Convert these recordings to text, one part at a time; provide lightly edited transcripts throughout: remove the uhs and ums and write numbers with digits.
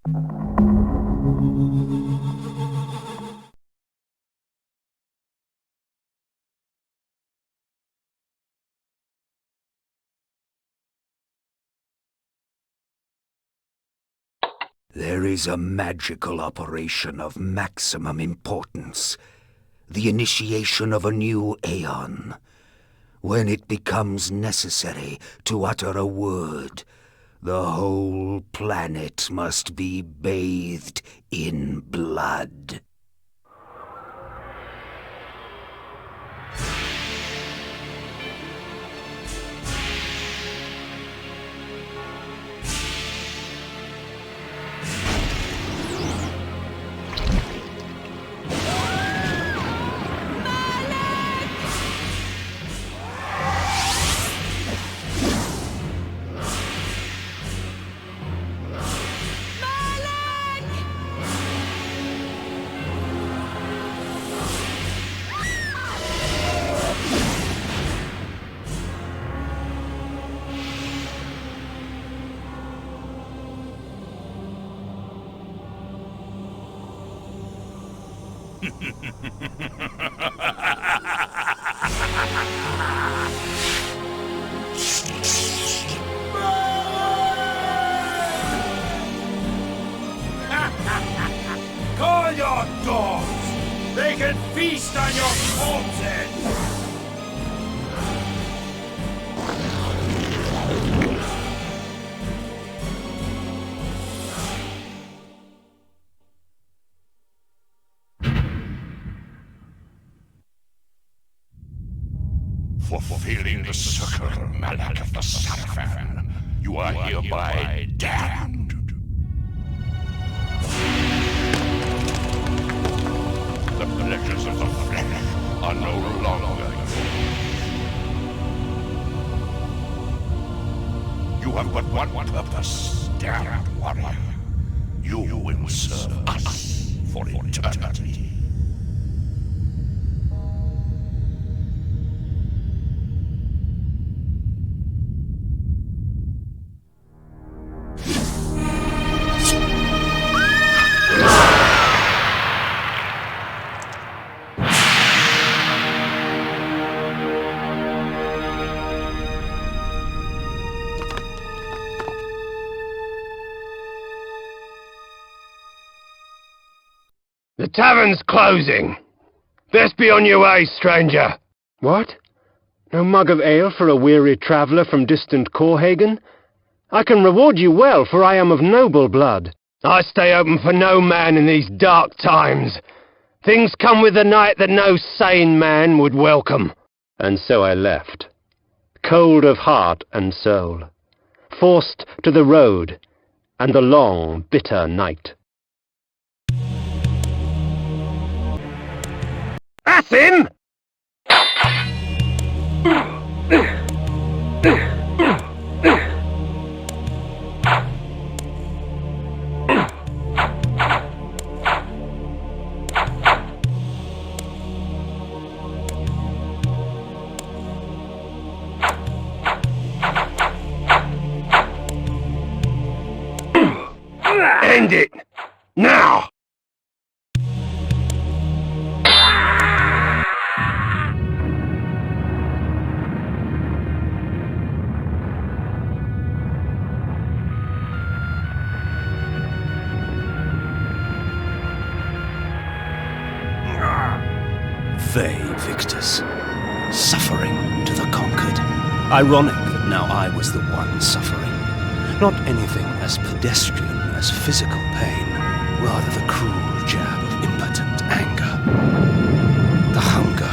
There is a magical operation of maximum importance. The initiation of a new aeon. When it becomes necessary to utter a word, the whole planet must be bathed in blood. Call your dogs! They can feast on your corpses! Fulfilling the sacred mallet of the Sarafan, you are hereby damned. The pleasures of the flesh are no longer yours. You have but one purpose, damned warrior. You will serve us for eternity. The tavern's closing. Best be on your way, stranger. What? No mug of ale for a weary traveller from distant Corhagen? I can reward you well, for I am of noble blood. I stay open for no man in these dark times. Things come with the night that no sane man would welcome. And so I left, cold of heart and soul, forced to the road and the long, bitter night. That's him! End it! Now! They, victors, suffering to the conquered. Ironic that now I was the one suffering. Not anything as pedestrian as physical pain, rather the cruel jab of impotent anger. The hunger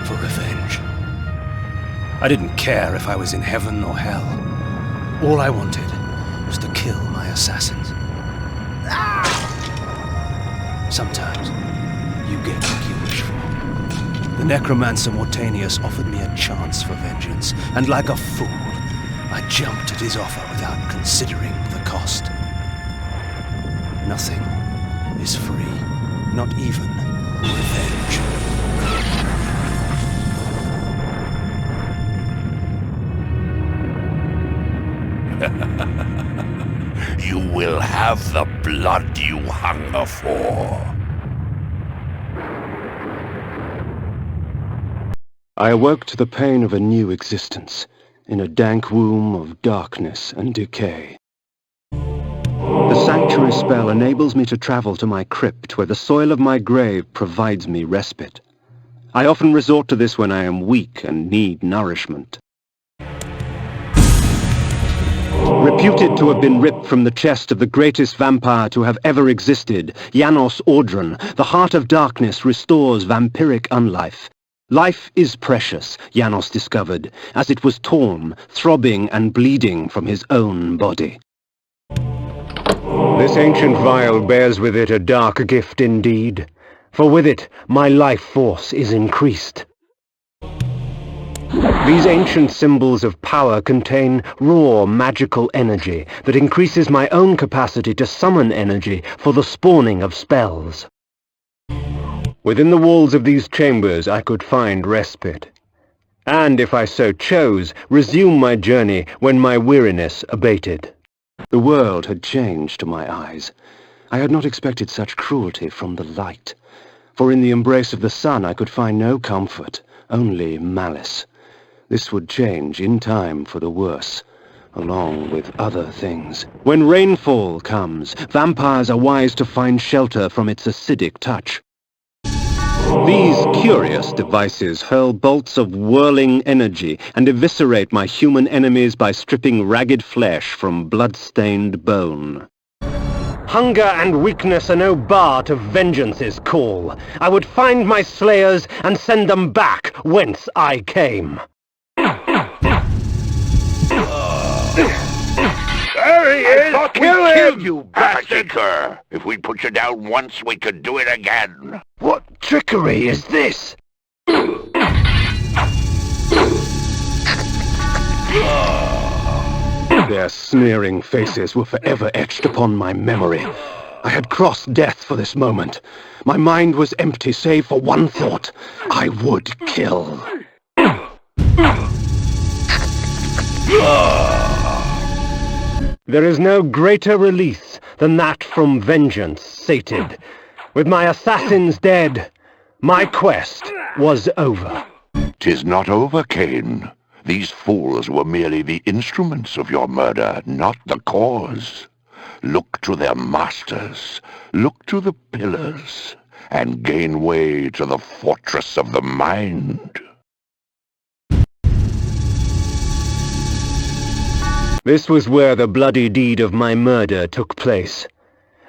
for revenge. I didn't care if I was in heaven or hell. All I wanted was to kill my assassins. Sometimes you get what you wish for. The necromancer Mortanius offered me a chance for vengeance, and like a fool, I jumped at his offer without considering the cost. Nothing is free, not even revenge. You will have have the blood you hunger for. I awoke to the pain of a new existence, in a dank womb of darkness and decay. The sanctuary spell enables me to travel to my crypt, where the soil of my grave provides me respite. I often resort to this when I am weak and need nourishment. Reputed to have been ripped from the chest of the greatest vampire to have ever existed, Janos Audron, the heart of darkness restores vampiric unlife. Life is precious, Janos discovered, as it was torn, throbbing and bleeding from his own body. This ancient vial bears with it a dark gift indeed, for with it my life force is increased. These ancient symbols of power contain raw magical energy that increases my own capacity to summon energy for the spawning of spells. Within the walls of these chambers I could find respite, and if I so chose, resume my journey when my weariness abated. The world had changed to my eyes. I had not expected such cruelty from the light, for in the embrace of the sun I could find no comfort, only malice. This would change in time for the worse, along with other things. When rainfall comes, vampires are wise to find shelter from its acidic touch. These curious devices hurl bolts of whirling energy and eviscerate my human enemies by stripping ragged flesh from blood-stained bone. Hunger and weakness are no bar to vengeance's call. I would find my slayers and send them back whence I came. There he is! Kill him! You bastard! If we put you down once, we could do it again. What trickery is this? Their sneering faces were forever etched upon my memory. I had crossed death for this moment. My mind was empty save for one thought. I would kill. There is no greater release than that from vengeance sated. With my assassins dead, my quest was over. 'Tis not over, Kain. These fools were merely the instruments of your murder, not the cause. Look to their masters, look to the pillars, and gain way to the fortress of the mind. This was where the bloody deed of my murder took place.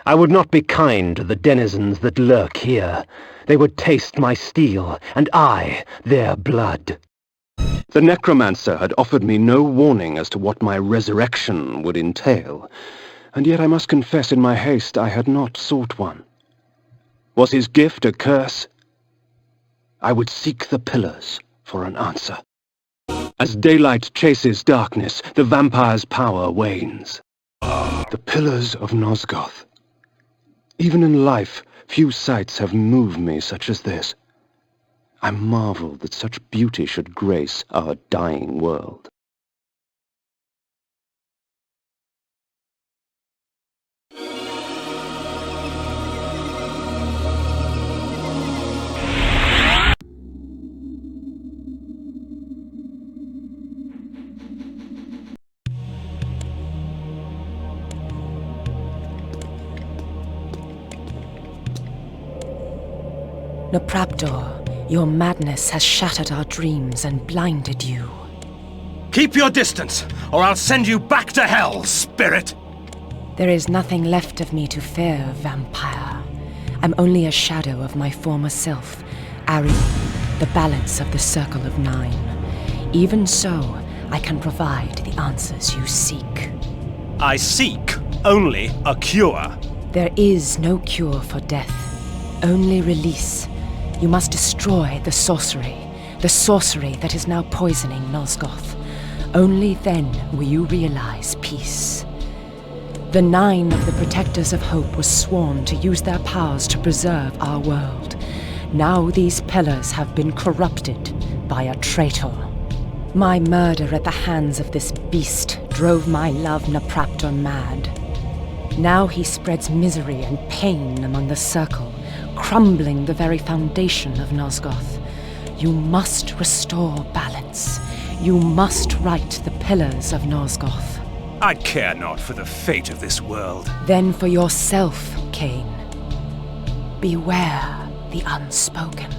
I would not be kind to the denizens that lurk here. They would taste my steel, and I their blood. The necromancer had offered me no warning as to what my resurrection would entail, and yet I must confess in my haste I had not sought one. Was his gift a curse? I would seek the pillars for an answer. As daylight chases darkness, the vampire's power wanes. The pillars of Nosgoth. Even in life, few sights have moved me such as this. I marvel that such beauty should grace our dying world. Nopraptor, your madness has shattered our dreams and blinded you. Keep your distance, or I'll send you back to hell, spirit! There is nothing left of me to fear, vampire. I'm only a shadow of my former self, Ari, the balance of the Circle of Nine. Even so, I can provide the answers you seek. I seek only a cure. There is no cure for death, only release. You must destroy the sorcery that is now poisoning Nosgoth. Only then will you realize peace. The 9 of the Protectors of Hope were sworn to use their powers to preserve our world. Now these pillars have been corrupted by a traitor. My murder at the hands of this beast drove my love Nopraptor mad. Now he spreads misery and pain among the Circle, crumbling the very foundation of Nosgoth. You must restore balance. You must right the pillars of Nosgoth. I care not for the fate of this world. Then for yourself, Kain. Beware the unspoken.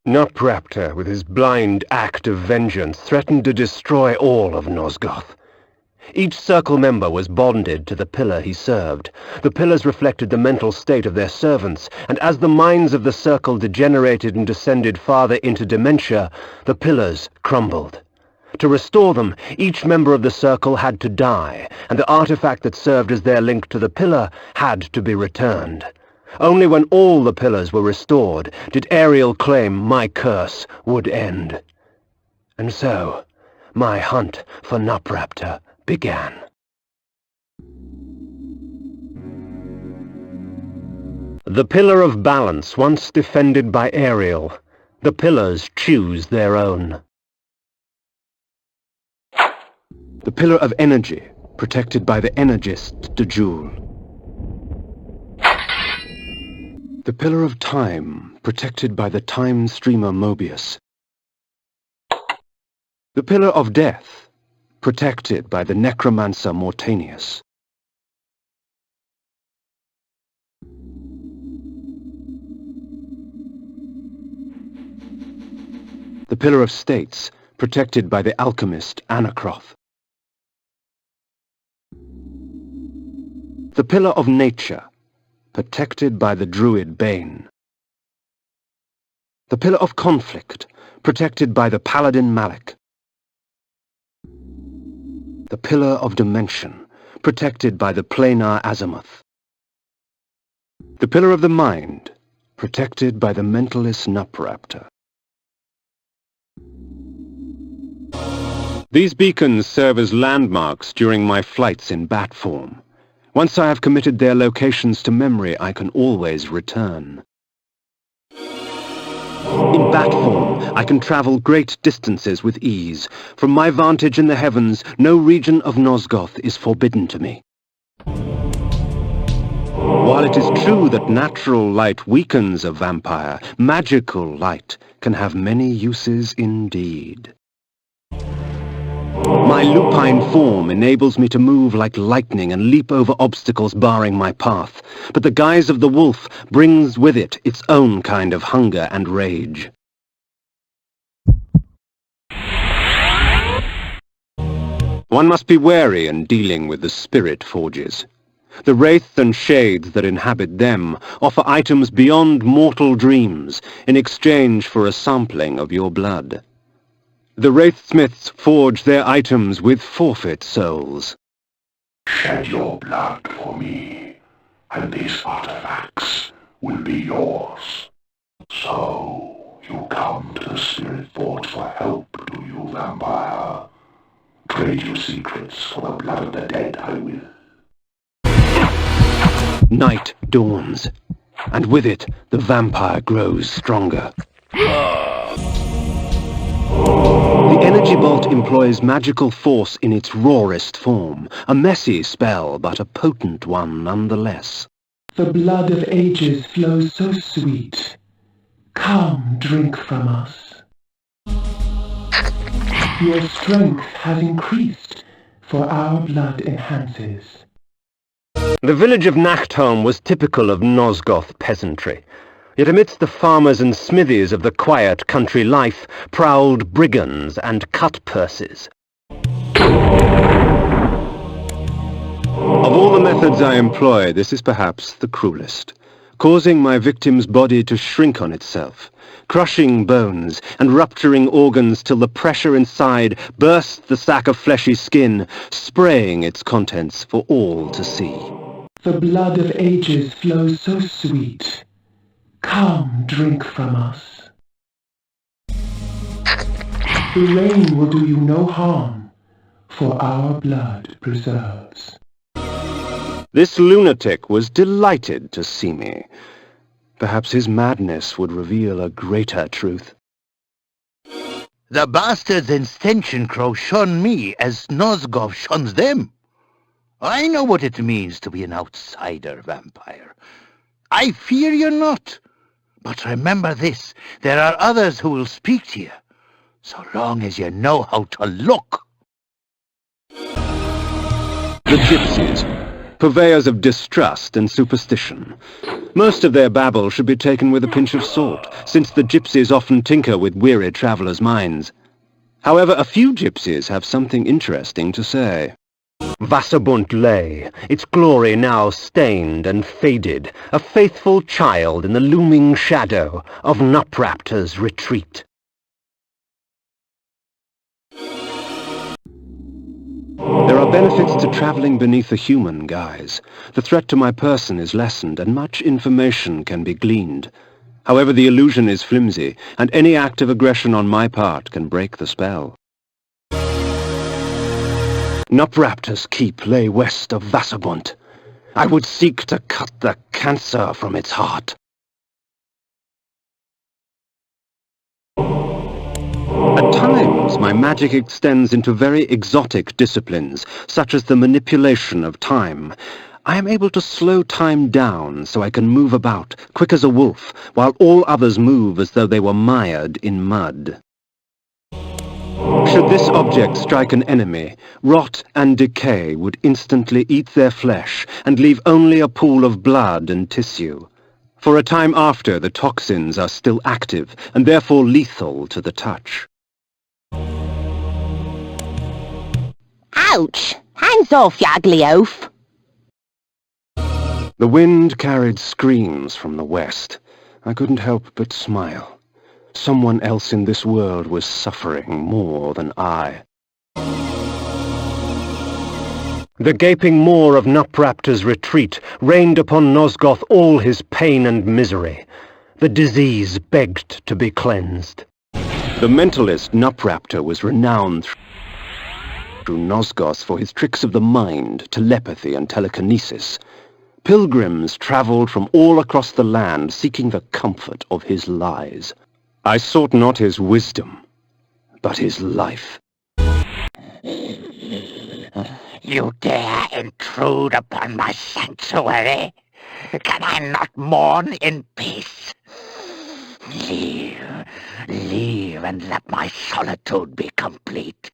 Nupraptor, with his blind act of vengeance, threatened to destroy all of Nosgoth. Each Circle member was bonded to the pillar he served. The pillars reflected the mental state of their servants, and as the minds of the Circle degenerated and descended farther into dementia, the pillars crumbled. To restore them, each member of the Circle had to die, and the artifact that served as their link to the pillar had to be returned. Only when all the pillars were restored did Ariel claim my curse would end. And so, my hunt for Nupraptor began. The Pillar of Balance, once defended by Ariel, the pillars choose their own. The Pillar of Energy, protected by the Energist de Joule. The Pillar of Time, protected by the Time Streamer Mobius. The Pillar of Death, protected by the Necromancer Mortanius. The Pillar of States, protected by the Alchemist Anacroth. The Pillar of Nature, protected by the Druid Bane. The Pillar of Conflict, protected by the Paladin Malik. The Pillar of Dimension, protected by the Planar Azimuth. The Pillar of the Mind, protected by the Mentalist Nupraptor. These beacons serve as landmarks during my flights in bat form. Once I have committed their locations to memory, I can always return. In bat form, I can travel great distances with ease. From my vantage in the heavens, no region of Nosgoth is forbidden to me. While it is true that natural light weakens a vampire, magical light can have many uses indeed. My lupine form enables me to move like lightning and leap over obstacles barring my path, but the guise of the wolf brings with it its own kind of hunger and rage. One must be wary in dealing with the spirit forges. The wraith and shades that inhabit them offer items beyond mortal dreams in exchange for a sampling of your blood. The Wraithsmiths forge their items with forfeit souls. Shed your blood for me, and these artifacts will be yours. So, you come to the Spirit Forge for help, do you, vampire? Trade your secrets for the blood of the dead, I will. Night dawns, and with it, the vampire grows stronger. The energy bolt employs magical force in its rawest form, a messy spell, but a potent one nonetheless. The blood of ages flows so sweet. Come, drink from us. Your strength has increased, for our blood enhances. The village of Nachtholm was typical of Nosgoth peasantry. Yet amidst the farmers and smithies of the quiet country life prowled brigands and cut-purses. Of all the methods I employ, this is perhaps the cruelest, causing my victim's body to shrink on itself, crushing bones and rupturing organs till the pressure inside bursts the sack of fleshy skin, spraying its contents for all to see. The blood of ages flows so sweet. Come, drink from us. The rain will do you no harm, for our blood preserves. This lunatic was delighted to see me. Perhaps his madness would reveal a greater truth. The bastards in Stenchen Crow shun me as Nosgoth shuns them. I know what it means to be an outsider vampire. I fear you not. But remember this, there are others who will speak to you, so long as you know how to look. The gypsies, purveyors of distrust and superstition. Most of their babble should be taken with a pinch of salt, since the gypsies often tinker with weary travellers' minds. However, a few gypsies have something interesting to say. Wasserbunt lay, its glory now stained and faded, a faithful child in the looming shadow of Nupraptor's retreat. There are benefits to travelling beneath a human guise. The threat to my person is lessened, and much information can be gleaned. However, the illusion is flimsy, and any act of aggression on my part can break the spell. Nupraptor's keep lay west of Wasserbunt. I would seek to cut the cancer from its heart. At times, my magic extends into very exotic disciplines, such as the manipulation of time. I am able to slow time down so I can move about, quick as a wolf, while all others move as though they were mired in mud. Should this object strike an enemy, rot and decay would instantly eat their flesh and leave only a pool of blood and tissue. For a time after, the toxins are still active and therefore lethal to the touch. Ouch! Hands off, you ugly oaf! The wind carried screams from the west. I couldn't help but smile. Someone else in this world was suffering more than I. The gaping maw of Nupraptor's retreat rained upon Nosgoth all his pain and misery. The disease begged to be cleansed. The mentalist Nupraptor was renowned through Nosgoth for his tricks of the mind, telepathy and telekinesis. Pilgrims travelled from all across the land seeking the comfort of his lies. I sought not his wisdom, but his life. You dare intrude upon my sanctuary? Can I not mourn in peace? Leave and let my solitude be complete.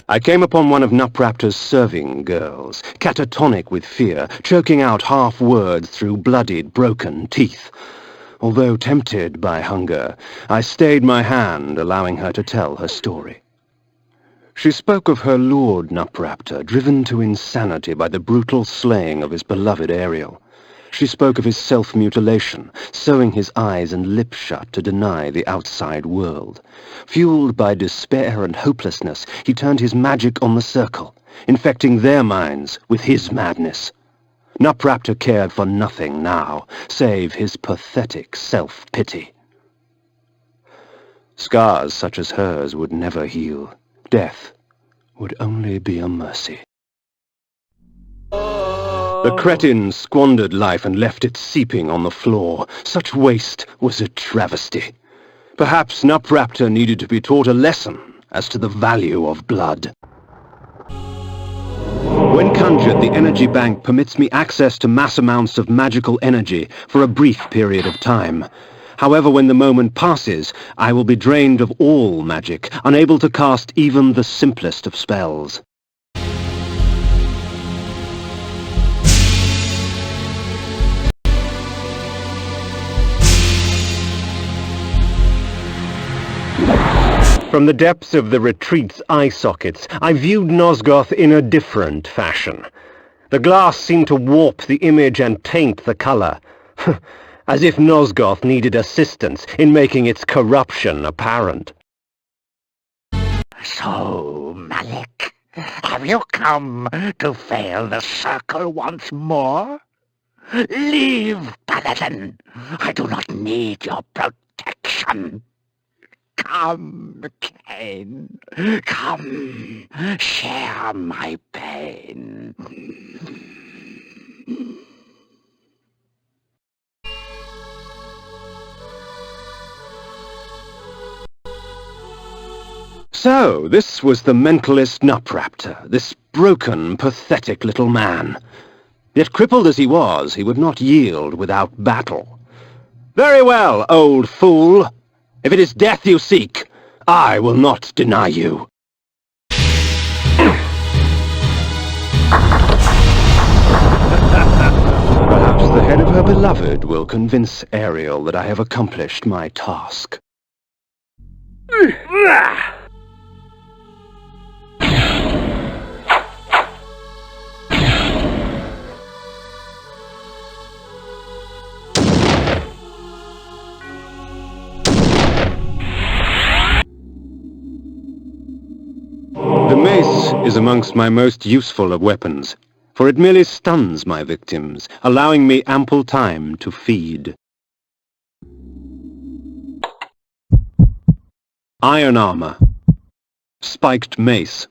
I came upon one of Nupraptor's serving girls, catatonic with fear, choking out half words through bloodied, broken teeth. Although tempted by hunger, I stayed my hand, allowing her to tell her story. She spoke of her lord Nupraptor, driven to insanity by the brutal slaying of his beloved Ariel. She spoke of his self-mutilation, sewing his eyes and lips shut to deny the outside world. Fueled by despair and hopelessness, he turned his magic on the circle, infecting their minds with his madness. Nupraptor cared for nothing now, save his pathetic self-pity. Scars such as hers would never heal. Death would only be a mercy. The cretin squandered life and left it seeping on the floor. Such waste was a travesty. Perhaps Nupraptor needed to be taught a lesson as to the value of blood. When conjured, the energy bank permits me access to mass amounts of magical energy for a brief period of time. However, when the moment passes, I will be drained of all magic, unable to cast even the simplest of spells. From the depths of the retreat's eye sockets, I viewed Nosgoth in a different fashion. The glass seemed to warp the image and taint the color, as if Nosgoth needed assistance in making its corruption apparent. So, Malik, have you come to fail the circle once more? Leave, Paladin. I do not need your protection. Come, Kain. Come, share my pain. So, this was the mentalist Nupraptor, this broken, pathetic little man. Yet crippled as he was, he would not yield without battle. Very well, old fool. If it is death you seek, I will not deny you. Perhaps the head of her beloved will convince Ariel that I have accomplished my task. The mace is amongst my most useful of weapons, for it merely stuns my victims, allowing me ample time to feed. Iron armor. Spiked mace.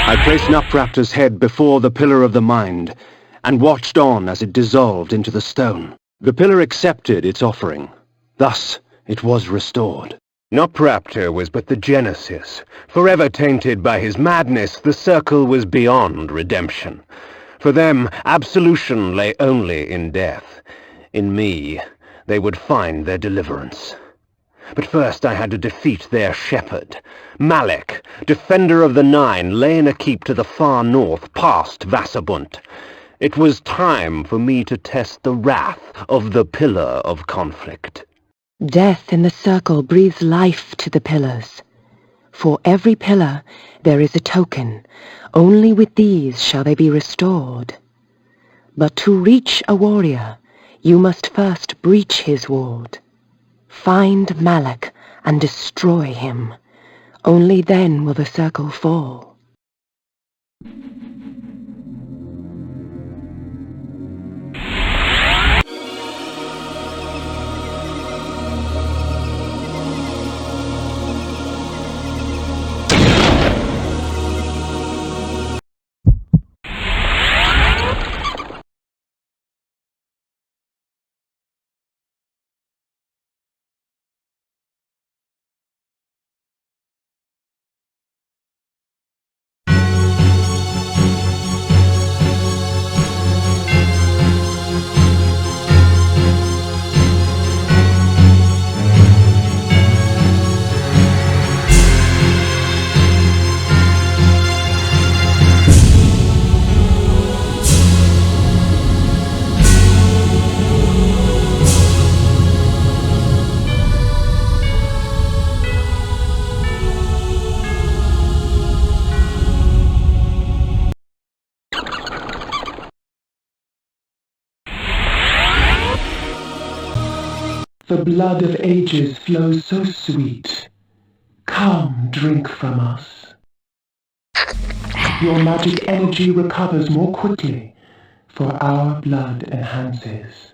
I placed Nupraptor's head before the Pillar of the Mind, and watched on as it dissolved into the stone. The pillar accepted its offering. Thus, it was restored. Nupraptor was but the genesis. Forever tainted by his madness, the circle was beyond redemption. For them, absolution lay only in death. In me, they would find their deliverance. But first I had to defeat their shepherd. Malek, defender of the Nine, lay in a keep to the far north, past Vassabunt. It was time for me to test the wrath of the Pillar of Conflict. Death in the circle breathes life to the pillars. For every pillar there is a token. Only with these shall they be restored. But to reach a warrior, you must first breach his ward. Find Malek and destroy him. Only then will the circle fall. The blood of ages flows so sweet. Come, drink from us. Your magic energy recovers more quickly, for our blood enhances.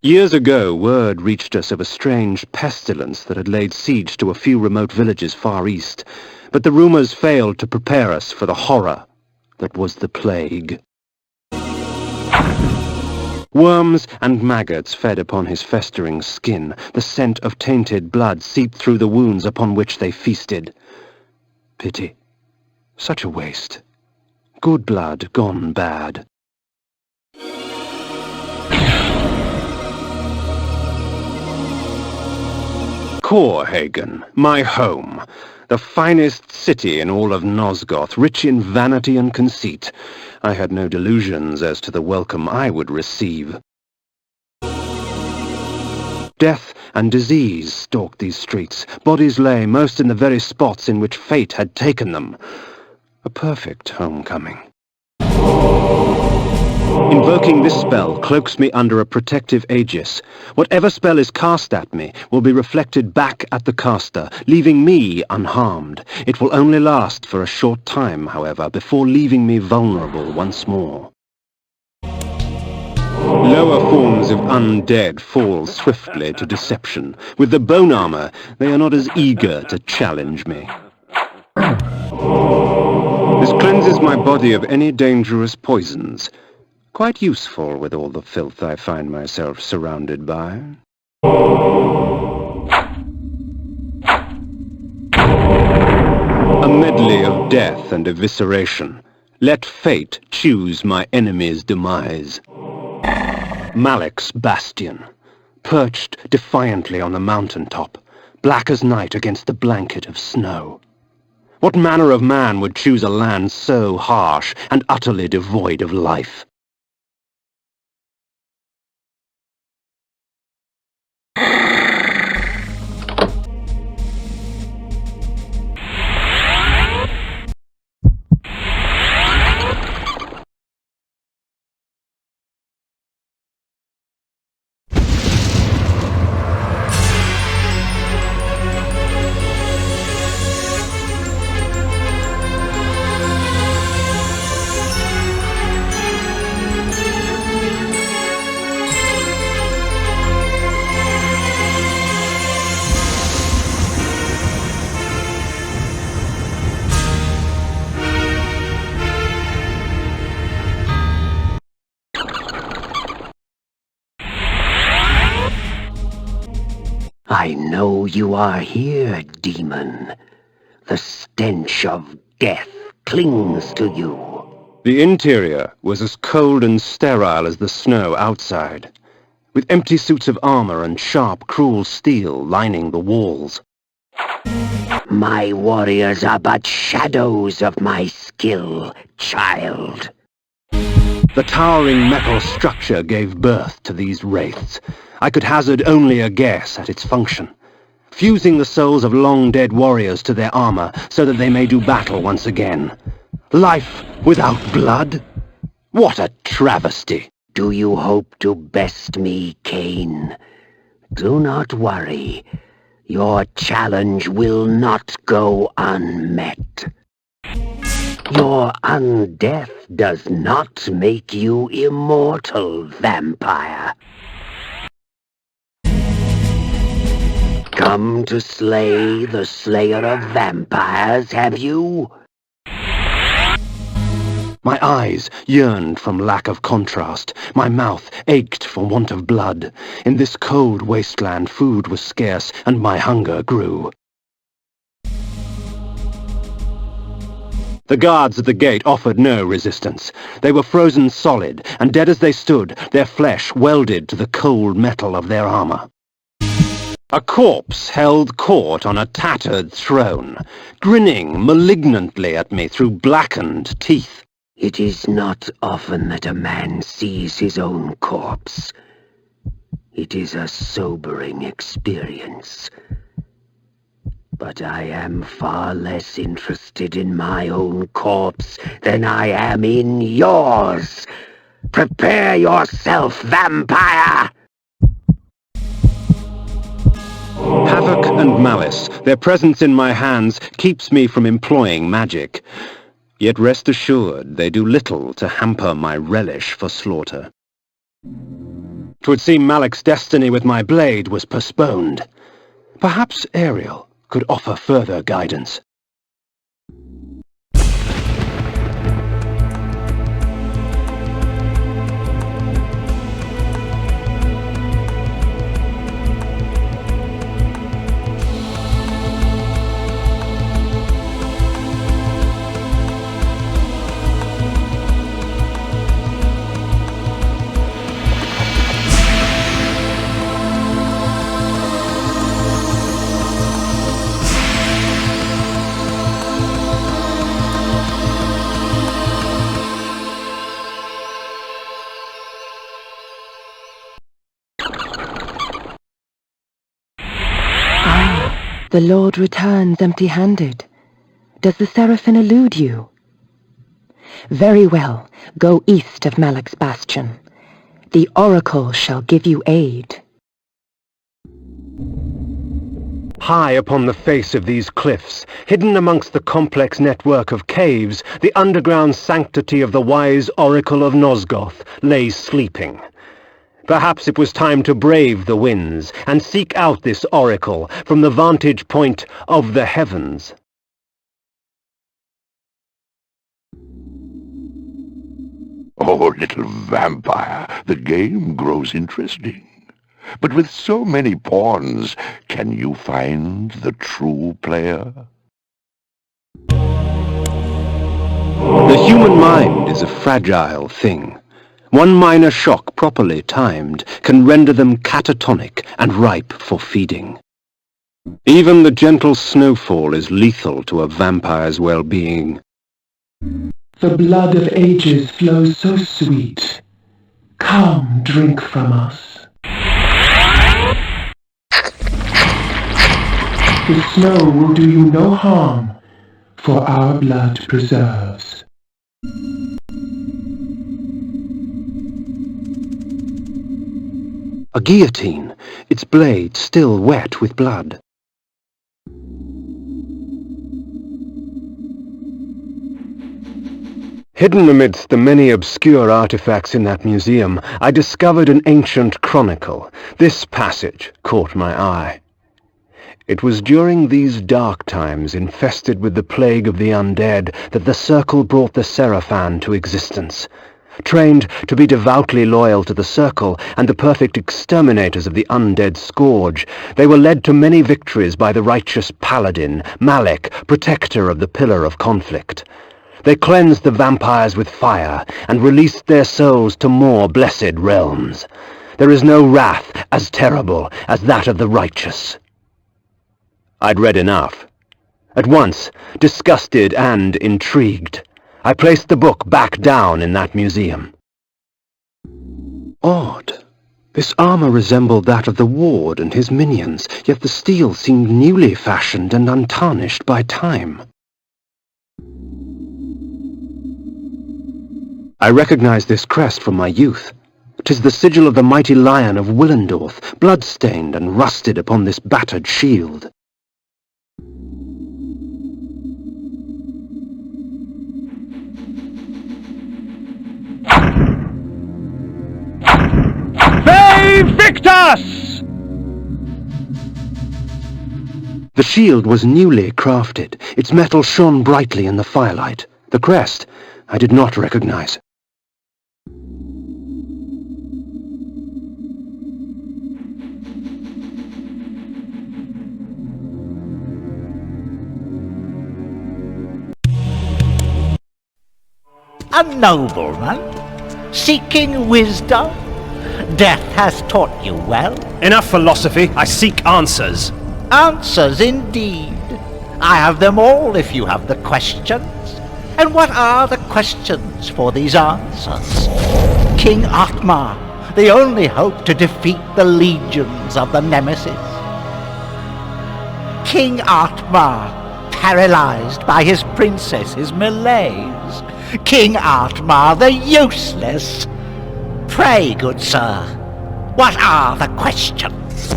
Years ago, word reached us of a strange pestilence that had laid siege to a few remote villages far east, but the rumors failed to prepare us for the horror that was the plague. Worms and maggots fed upon his festering skin. The scent of tainted blood seeped through the wounds upon which they feasted. Pity. Such a waste. Good blood gone bad. Corehagen, my home. The finest city in all of Nosgoth, rich in vanity and conceit. I had no delusions as to the welcome I would receive. Death and disease stalked these streets. Bodies lay most in the very spots in which fate had taken them. A perfect homecoming. Invoking this spell cloaks me under a protective aegis. Whatever spell is cast at me will be reflected back at the caster, leaving me unharmed. It will only last for a short time, however, before leaving me vulnerable once more. Lower forms of undead fall swiftly to deception. With the bone armor, they are not as eager to challenge me. This cleanses my body of any dangerous poisons. Quite useful with all the filth I find myself surrounded by. A medley of death and evisceration. Let fate choose my enemy's demise. Malek's bastion, perched defiantly on the mountaintop, black as night against the blanket of snow. What manner of man would choose a land so harsh and utterly devoid of life? I know you are here, demon. The stench of death clings to you. The interior was as cold and sterile as the snow outside, with empty suits of armor and sharp, cruel steel lining the walls. My warriors are but shadows of my skill, child. The towering metal structure gave birth to these wraiths. I could hazard only a guess at its function. Fusing the souls of long-dead warriors to their armor so that they may do battle once again. Life without blood? What a travesty! Do you hope to best me, Kain? Do not worry. Your challenge will not go unmet. Your undeath does not make you immortal, vampire. Come to slay the slayer of vampires, have you? My eyes yearned from lack of contrast. My mouth ached for want of blood. In this cold wasteland, food was scarce, and my hunger grew. The guards at the gate offered no resistance. They were frozen solid, and dead as they stood, their flesh welded to the cold metal of their armor. A corpse held court on a tattered throne, grinning malignantly at me through blackened teeth. It is not often that a man sees his own corpse. It is a sobering experience. But I am far less interested in my own corpse than I am in yours. Prepare yourself, vampire! Havoc and malice, their presence in my hands keeps me from employing magic. Yet rest assured, they do little to hamper my relish for slaughter. 'Twould seem Malek's destiny with my blade was postponed. Perhaps Ariel could offer further guidance. The Lord returns empty-handed. Does the Seraphim elude you? Very well, go east of Malak's bastion. The Oracle shall give you aid. High upon the face of these cliffs, hidden amongst the complex network of caves, the underground sanctity of the wise Oracle of Nosgoth lay sleeping. Perhaps it was time to brave the winds and seek out this Oracle from the vantage point of the heavens. Oh, little vampire, the game grows interesting. But with so many pawns, can you find the true player? The human mind is a fragile thing. One minor shock properly timed can render them catatonic and ripe for feeding. Even the gentle snowfall is lethal to a vampire's well-being. The blood of ages flows so sweet. Come, drink from us. The snow will do you no harm, for our blood preserves. A guillotine, its blade still wet with blood. Hidden amidst the many obscure artifacts in that museum, I discovered an ancient chronicle. This passage caught my eye. It was during these dark times, infested with the plague of the undead, that the Circle brought the Seraphim to existence. Trained to be devoutly loyal to the Circle and the perfect exterminators of the undead scourge, they were led to many victories by the righteous Paladin, Malak, protector of the Pillar of Conflict. They cleansed the vampires with fire and released their souls to more blessed realms. There is no wrath as terrible as that of the righteous. I'd read enough. At once, disgusted and intrigued, I placed the book back down in that museum. Odd. This armor resembled that of the ward and his minions, yet the steel seemed newly fashioned and untarnished by time. I recognized this crest from my youth. 'Tis the sigil of the mighty lion of Willendorf, blood-stained and rusted upon this battered shield. Victus! The shield was newly crafted. Its metal shone brightly in the firelight. The crest I did not recognize. A nobleman, seeking wisdom. Death has taught you well. Enough philosophy. I seek answers. Answers indeed. I have them all if you have the questions. And what are the questions for these answers? King Atmar, the only hope to defeat the legions of the Nemesis. King Atmar, paralyzed by his princess's malaise. King Atmar, the useless. Pray, good sir, what are the questions?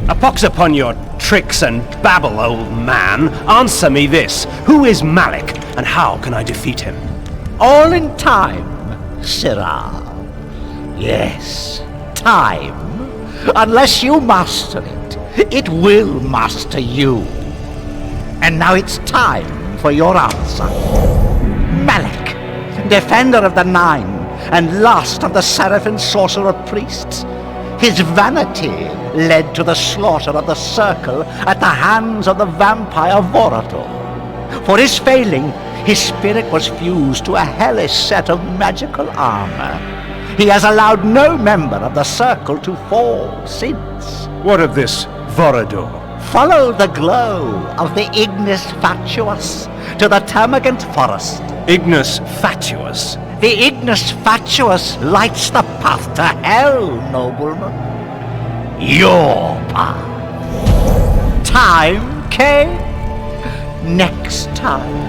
A pox upon your tricks and babble, old man. Answer me this. Who is Malak, and how can I defeat him? All in time, Sirrah. Yes, time. Unless you master it, it will master you. And now it's time for your answer. Malak, defender of the Nine, and last of the Seraphim sorcerer priests. His vanity led to the slaughter of the Circle at the hands of the vampire Vorator. For his failing, his spirit was fused to a hellish set of magical armor. He has allowed no member of the Circle to fall since. What of this Vorador? Follow the glow of the Ignis Fatuus to the Termagant Forest. Ignis Fatuus? The Ignis Fatuus lights the path to hell, nobleman. Your path. time, Kain. Next time.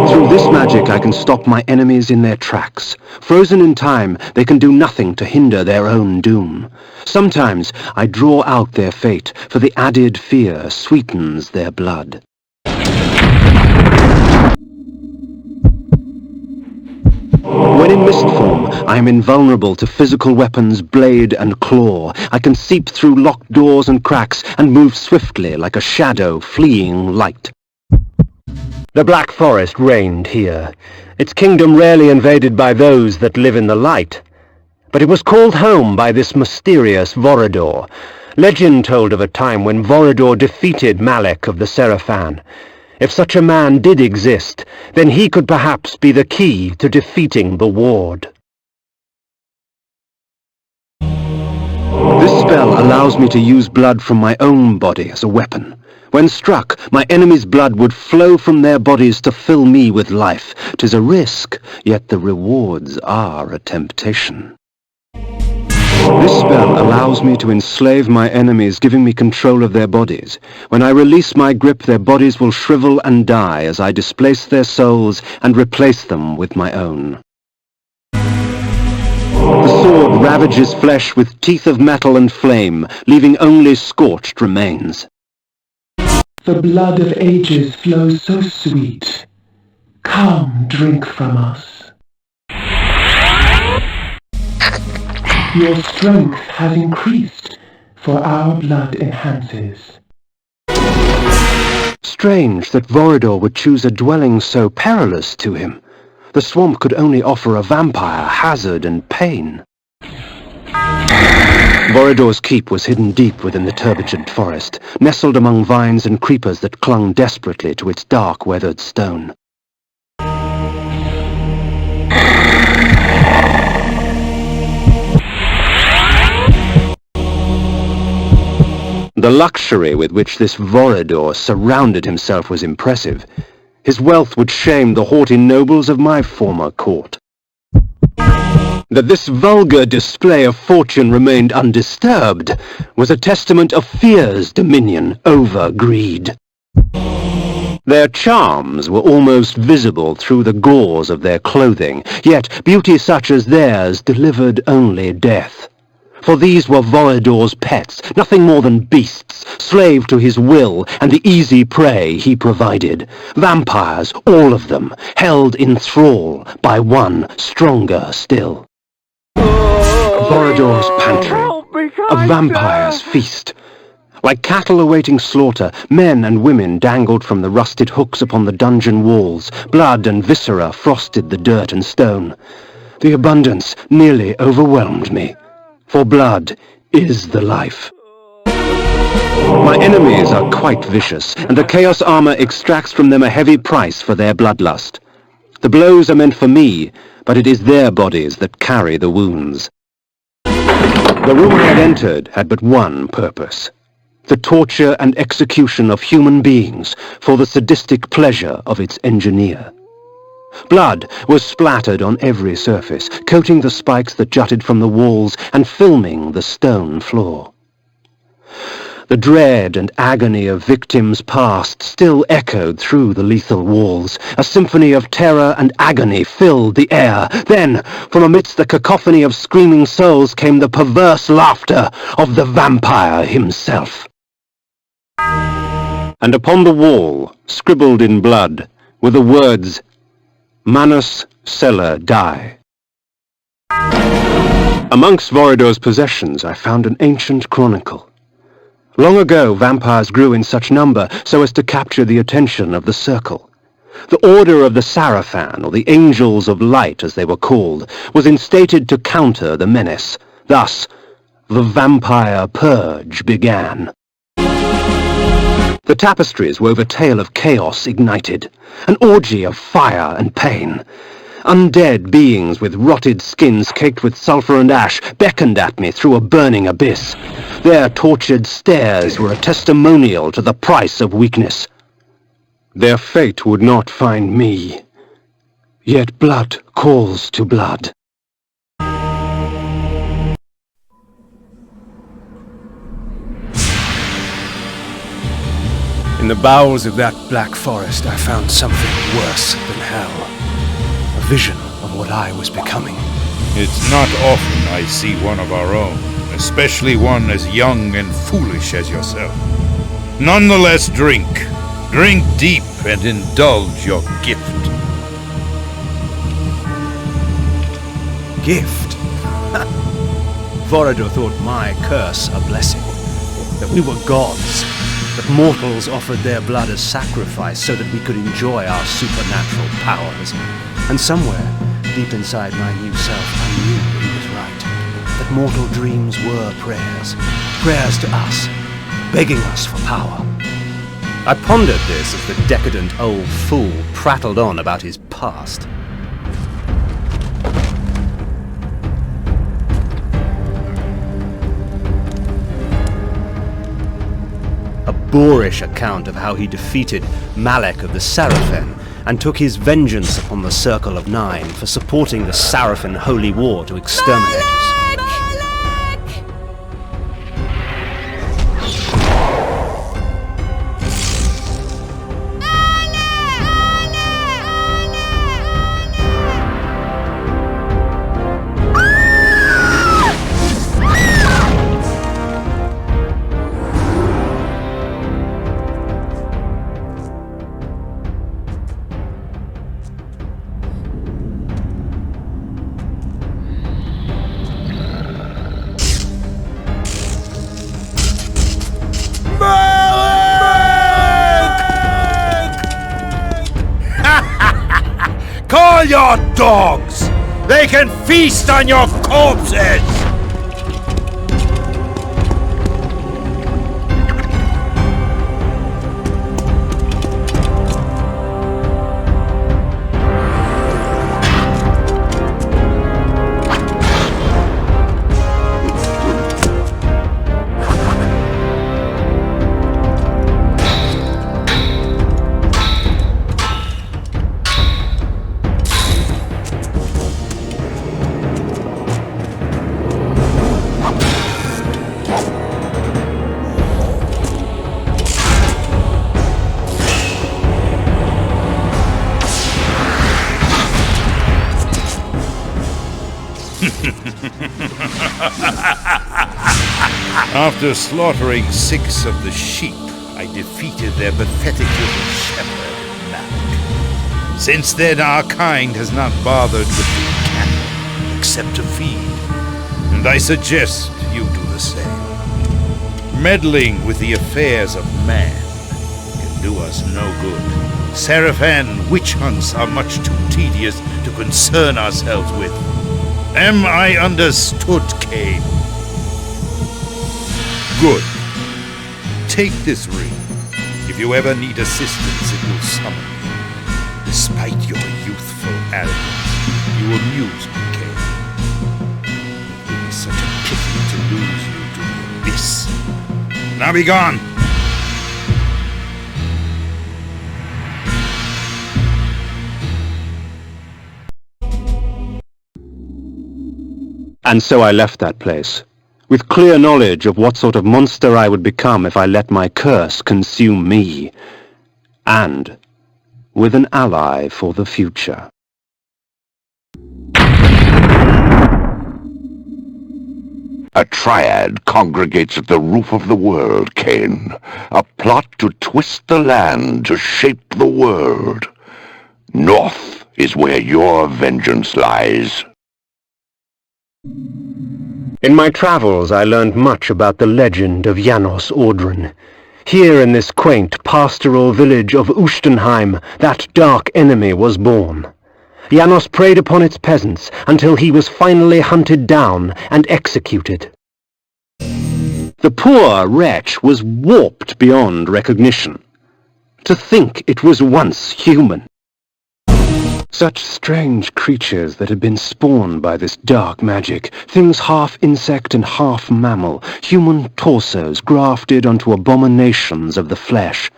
Through this magic I can stop my enemies in their tracks. Frozen in time, they can do nothing to hinder their own doom. Sometimes I draw out their fate, for the added fear sweetens their blood. When in mist form, I am invulnerable to physical weapons, blade and claw. I can seep through locked doors and cracks and move swiftly like a shadow fleeing light. The Black Forest reigned here, its kingdom rarely invaded by those that live in the light. But it was called home by this mysterious Vorador. Legend told of a time when Vorador defeated Malek of the Seraphan. If such a man did exist, then he could perhaps be the key to defeating the Ward. This spell allows me to use blood from my own body as a weapon. When struck, my enemy's blood would flow from their bodies to fill me with life. 'Tis a risk, yet the rewards are a temptation. This spell allows me to enslave my enemies, giving me control of their bodies. When I release my grip, their bodies will shrivel and die as I displace their souls and replace them with my own. The sword ravages flesh with teeth of metal and flame, leaving only scorched remains. The blood of ages flows so sweet. Come, drink from us. Your strength has increased, for our blood enhances. Strange that Vorador would choose a dwelling so perilous to him. The swamp could only offer a vampire hazard and pain. Vorador's keep was hidden deep within the turgid forest, nestled among vines and creepers that clung desperately to its dark, weathered stone. The luxury with which this Vorador surrounded himself was impressive. His wealth would shame the haughty nobles of my former court. That this vulgar display of fortune remained undisturbed was a testament of fear's dominion over greed. Their charms were almost visible through the gauze of their clothing, yet beauty such as theirs delivered only death. For these were Vorador's pets, nothing more than beasts, slave to his will and the easy prey he provided. Vampires, all of them, held in thrall by one stronger still. Vorador's pantry, a vampire's feast. Like cattle awaiting slaughter, men and women dangled from the rusted hooks upon the dungeon walls. Blood and viscera frosted the dirt and stone. The abundance nearly overwhelmed me. For blood is the life. My enemies are quite vicious, and the Chaos Armor extracts from them a heavy price for their bloodlust. The blows are meant for me, but it is their bodies that carry the wounds. The room I had entered had but one purpose: the torture and execution of human beings for the sadistic pleasure of its engineer. Blood was splattered on every surface, coating the spikes that jutted from the walls and filming the stone floor. The dread and agony of victims past still echoed through the lethal walls. A symphony of terror and agony filled the air. Then, from amidst the cacophony of screaming souls came the perverse laughter of the vampire himself. And upon the wall, scribbled in blood, were the words, "Manus Celer Die." Amongst Vorador's possessions I found an ancient chronicle. Long ago vampires grew in such number so as to capture the attention of the Circle. The Order of the Seraphan, or the Angels of Light as they were called, was instated to counter the menace. Thus, the Vampire Purge began. The tapestries wove a tale of chaos ignited, an orgy of fire and pain. Undead beings with rotted skins caked with sulphur and ash beckoned at me through a burning abyss. Their tortured stares were a testimonial to the price of weakness. Their fate would not find me. Yet blood calls to blood. In the bowels of that black forest, I found something worse than hell. A vision of what I was becoming. It's not often I see one of our own, especially one as young and foolish as yourself. Nonetheless, drink. Drink deep and indulge your gift. Gift? Vorador thought my curse a blessing. That we were gods. That mortals offered their blood as sacrifice so that we could enjoy our supernatural powers. And somewhere, deep inside my new self, I knew he was right. That mortal dreams were prayers. Prayers to us, begging us for power. I pondered this as the decadent old fool prattled on about his past. A boorish account of how he defeated Malek of the Sarafan and took his vengeance upon the Circle of Nine for supporting the Sarafan Holy War to exterminate us. Call your dogs! They can feast on your corpses! After slaughtering 6 of the sheep, I defeated their pathetic little shepherd, Malek. Since then, our kind has not bothered with the cattle, except to feed. And I suggest you do the same. Meddling with the affairs of man can do us no good. Sarafan witch hunts are much too tedious to concern ourselves with. Am I understood, Kain? Good. Take this ring. If you ever need assistance, it will summon you. Despite your youthful arrogance, you amuse me, Kain. It would be such a pity to lose you to the abyss. Now be gone! And so I left that place, with clear knowledge of what sort of monster I would become if I let my curse consume me, and with an ally for the future. A triad congregates at the roof of the world, Kain. A plot to twist the land, to shape the world. North is where your vengeance lies. In my travels I learned much about the legend of Janos Audron. Here in this quaint pastoral village of Ustenheim, that dark enemy was born. Janos preyed upon its peasants until he was finally hunted down and executed. The poor wretch was warped beyond recognition. To think it was once human. Such strange creatures that had been spawned by this dark magic, things half insect and half mammal, human torsos grafted onto abominations of the flesh.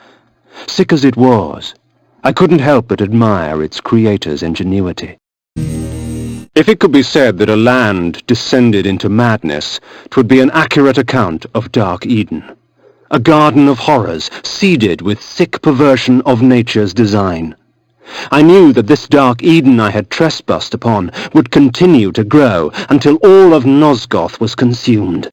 Sick as it was, I couldn't help but admire its creator's ingenuity. If it could be said that a land descended into madness, 'twould be an accurate account of Dark Eden. A garden of horrors, seeded with sick perversion of nature's design. I knew that this Dark Eden I had trespassed upon would continue to grow until all of Nosgoth was consumed.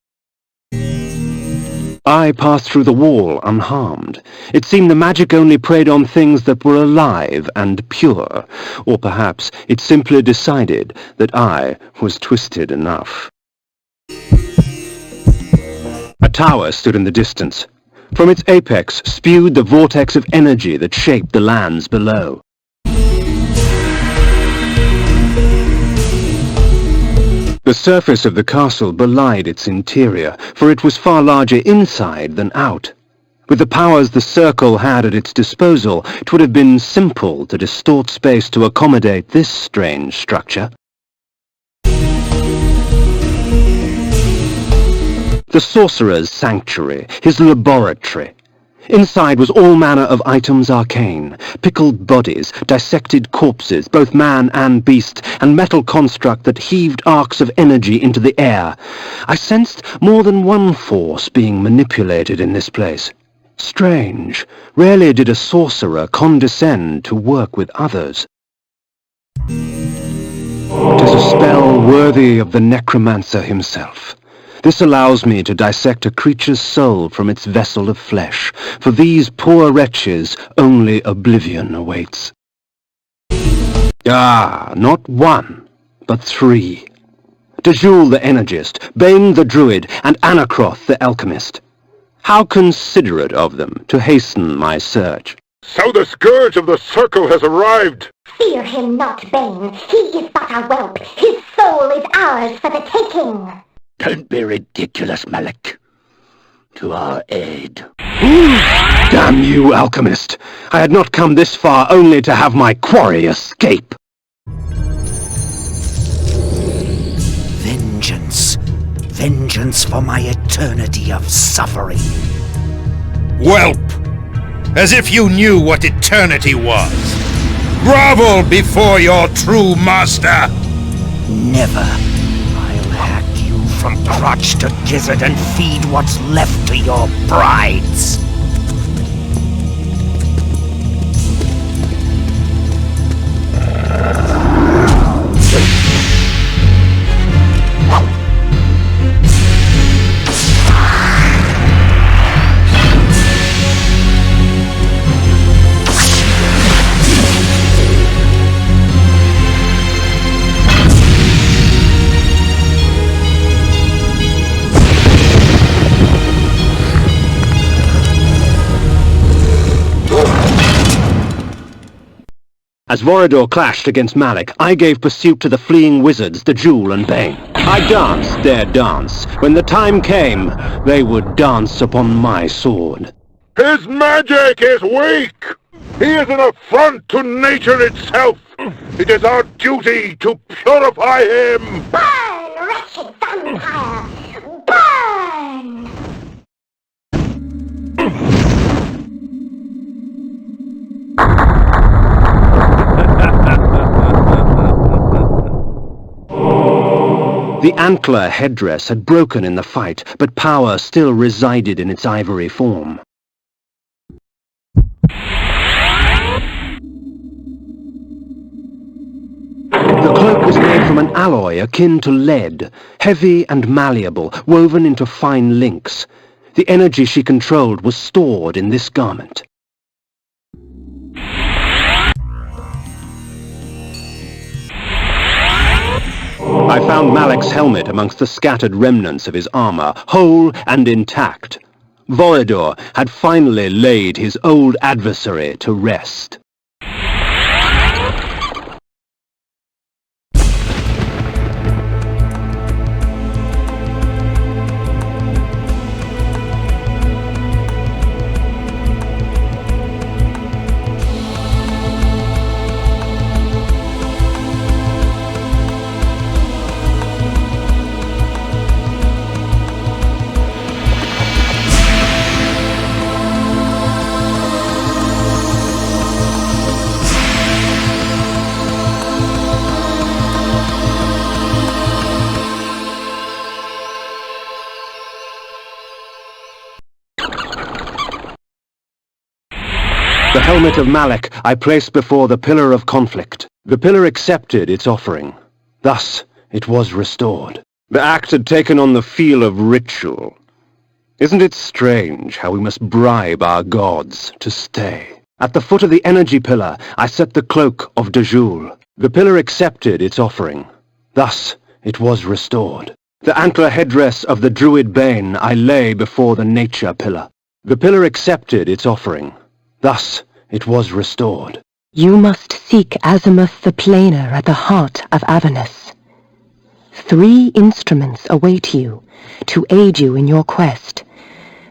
I passed through the wall unharmed. It seemed the magic only preyed on things that were alive and pure, or perhaps it simply decided that I was twisted enough. A tower stood in the distance. From its apex spewed the vortex of energy that shaped the lands below. The surface of the castle belied its interior, for it was far larger inside than out. With the powers the Circle had at its disposal, it would have been simple to distort space to accommodate this strange structure. The Sorcerer's sanctuary, his laboratory. Inside was all manner of items arcane, pickled bodies, dissected corpses, both man and beast, and metal construct that heaved arcs of energy into the air. I sensed more than one force being manipulated in this place. Strange. Rarely did a sorcerer condescend to work with others. It is a spell worthy of the necromancer himself. This allows me to dissect a creature's soul from its vessel of flesh. For these poor wretches, only oblivion awaits. Ah, not one, but three. Dejul the Energist, Bane the Druid, and Anakroth the Alchemist. How considerate of them to hasten my search. So the Scourge of the Circle has arrived! Fear him not, Bane. He is but a whelp. His soul is ours for the taking. Don't be ridiculous, Malik. To our aid. Damn you, Alchemist! I had not come this far only to have my quarry escape. Vengeance. Vengeance for my eternity of suffering. Whelp! As if you knew what eternity was. Grovel before your true master! Never. From crotch to gizzard and feed what's left to your brides. As Vorador clashed against Malik, I gave pursuit to the fleeing wizards, Dejul and Bane. I danced their dance. When the time came, they would dance upon my sword. His magic is weak! He is an affront to nature itself! It is our duty to purify him! Burn, wretched vampire! Burn! The antler headdress had broken in the fight, but power still resided in its ivory form. The cloak was made from an alloy akin to lead, heavy and malleable, woven into fine links. The energy she controlled was stored in this garment. I found Malik's helmet amongst the scattered remnants of his armor, whole and intact. Vorador had finally laid his old adversary to rest. The helmet of Malek I placed before the pillar of conflict. The pillar accepted its offering. Thus it was restored. The act had taken on the feel of ritual. Isn't it strange how we must bribe our gods to stay? At the foot of the energy pillar, I set the cloak of Dejul. The pillar accepted its offering. Thus it was restored. The antler headdress of the druid bane I lay before the nature pillar. The pillar accepted its offering. Thus it was restored. You must seek Azimuth the Planer at the heart of Avernus. 3 instruments await you to aid you in your quest.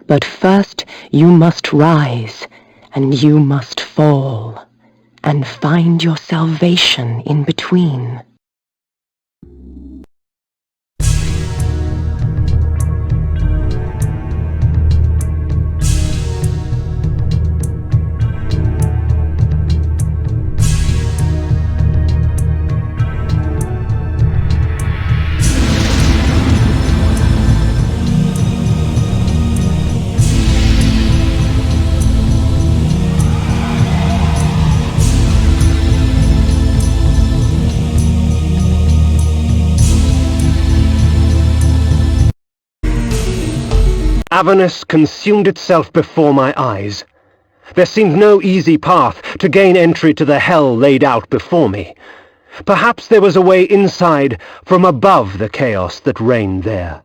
But first you must rise, and you must fall, and find your salvation in between. Avernus consumed itself before my eyes. There seemed no easy path to gain entry to the hell laid out before me. Perhaps there was a way inside from above the chaos that reigned there.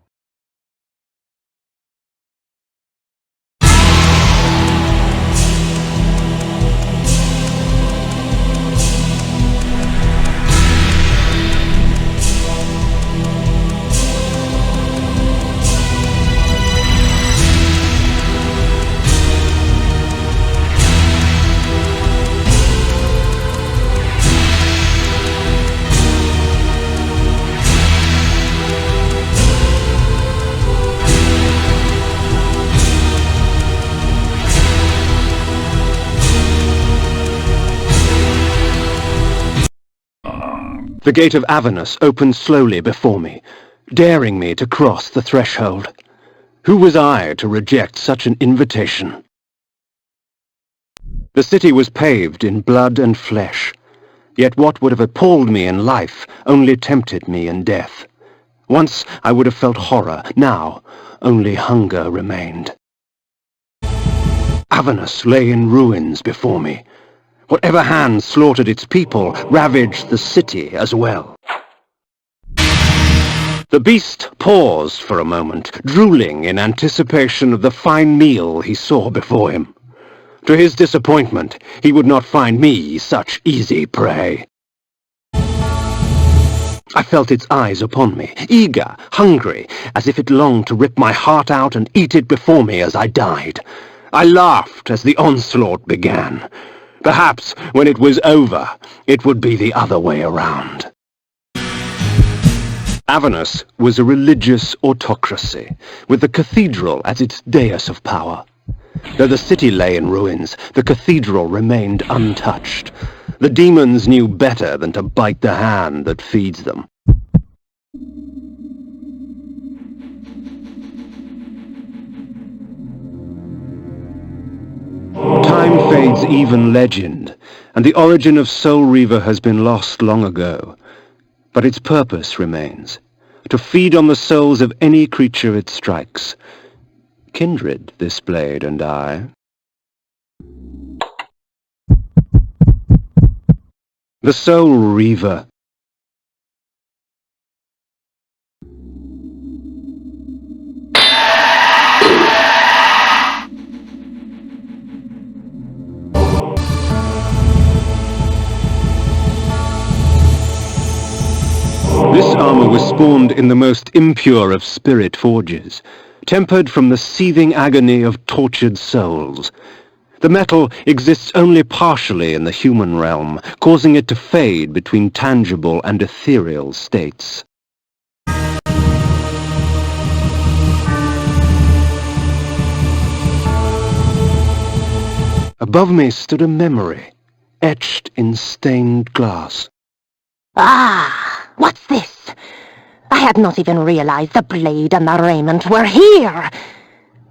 The gate of Avernus opened slowly before me, daring me to cross the threshold. Who was I to reject such an invitation? The city was paved in blood and flesh, yet what would have appalled me in life only tempted me in death. Once I would have felt horror, now only hunger remained. Avernus lay in ruins before me. Whatever hand slaughtered its people ravaged the city as well. The beast paused for a moment, drooling in anticipation of the fine meal he saw before him. To his disappointment, he would not find me such easy prey. I felt its eyes upon me, eager, hungry, as if it longed to rip my heart out and eat it before me as I died. I laughed as the onslaught began. Perhaps, when it was over, it would be the other way around. Avernus was a religious autocracy, with the cathedral as its dais of power. Though the city lay in ruins, the cathedral remained untouched. The demons knew better than to bite the hand that feeds them. Time fades even legend, and the origin of Soul Reaver has been lost long ago. But its purpose remains, to feed on the souls of any creature it strikes. Kindred, this blade and I. The Soul Reaver. This armor was spawned in the most impure of spirit forges, tempered from the seething agony of tortured souls. The metal exists only partially in the human realm, causing it to fade between tangible and ethereal states. Above me stood a memory, etched in stained glass. Ah, what's this? I had not even realized the blade and the raiment were here.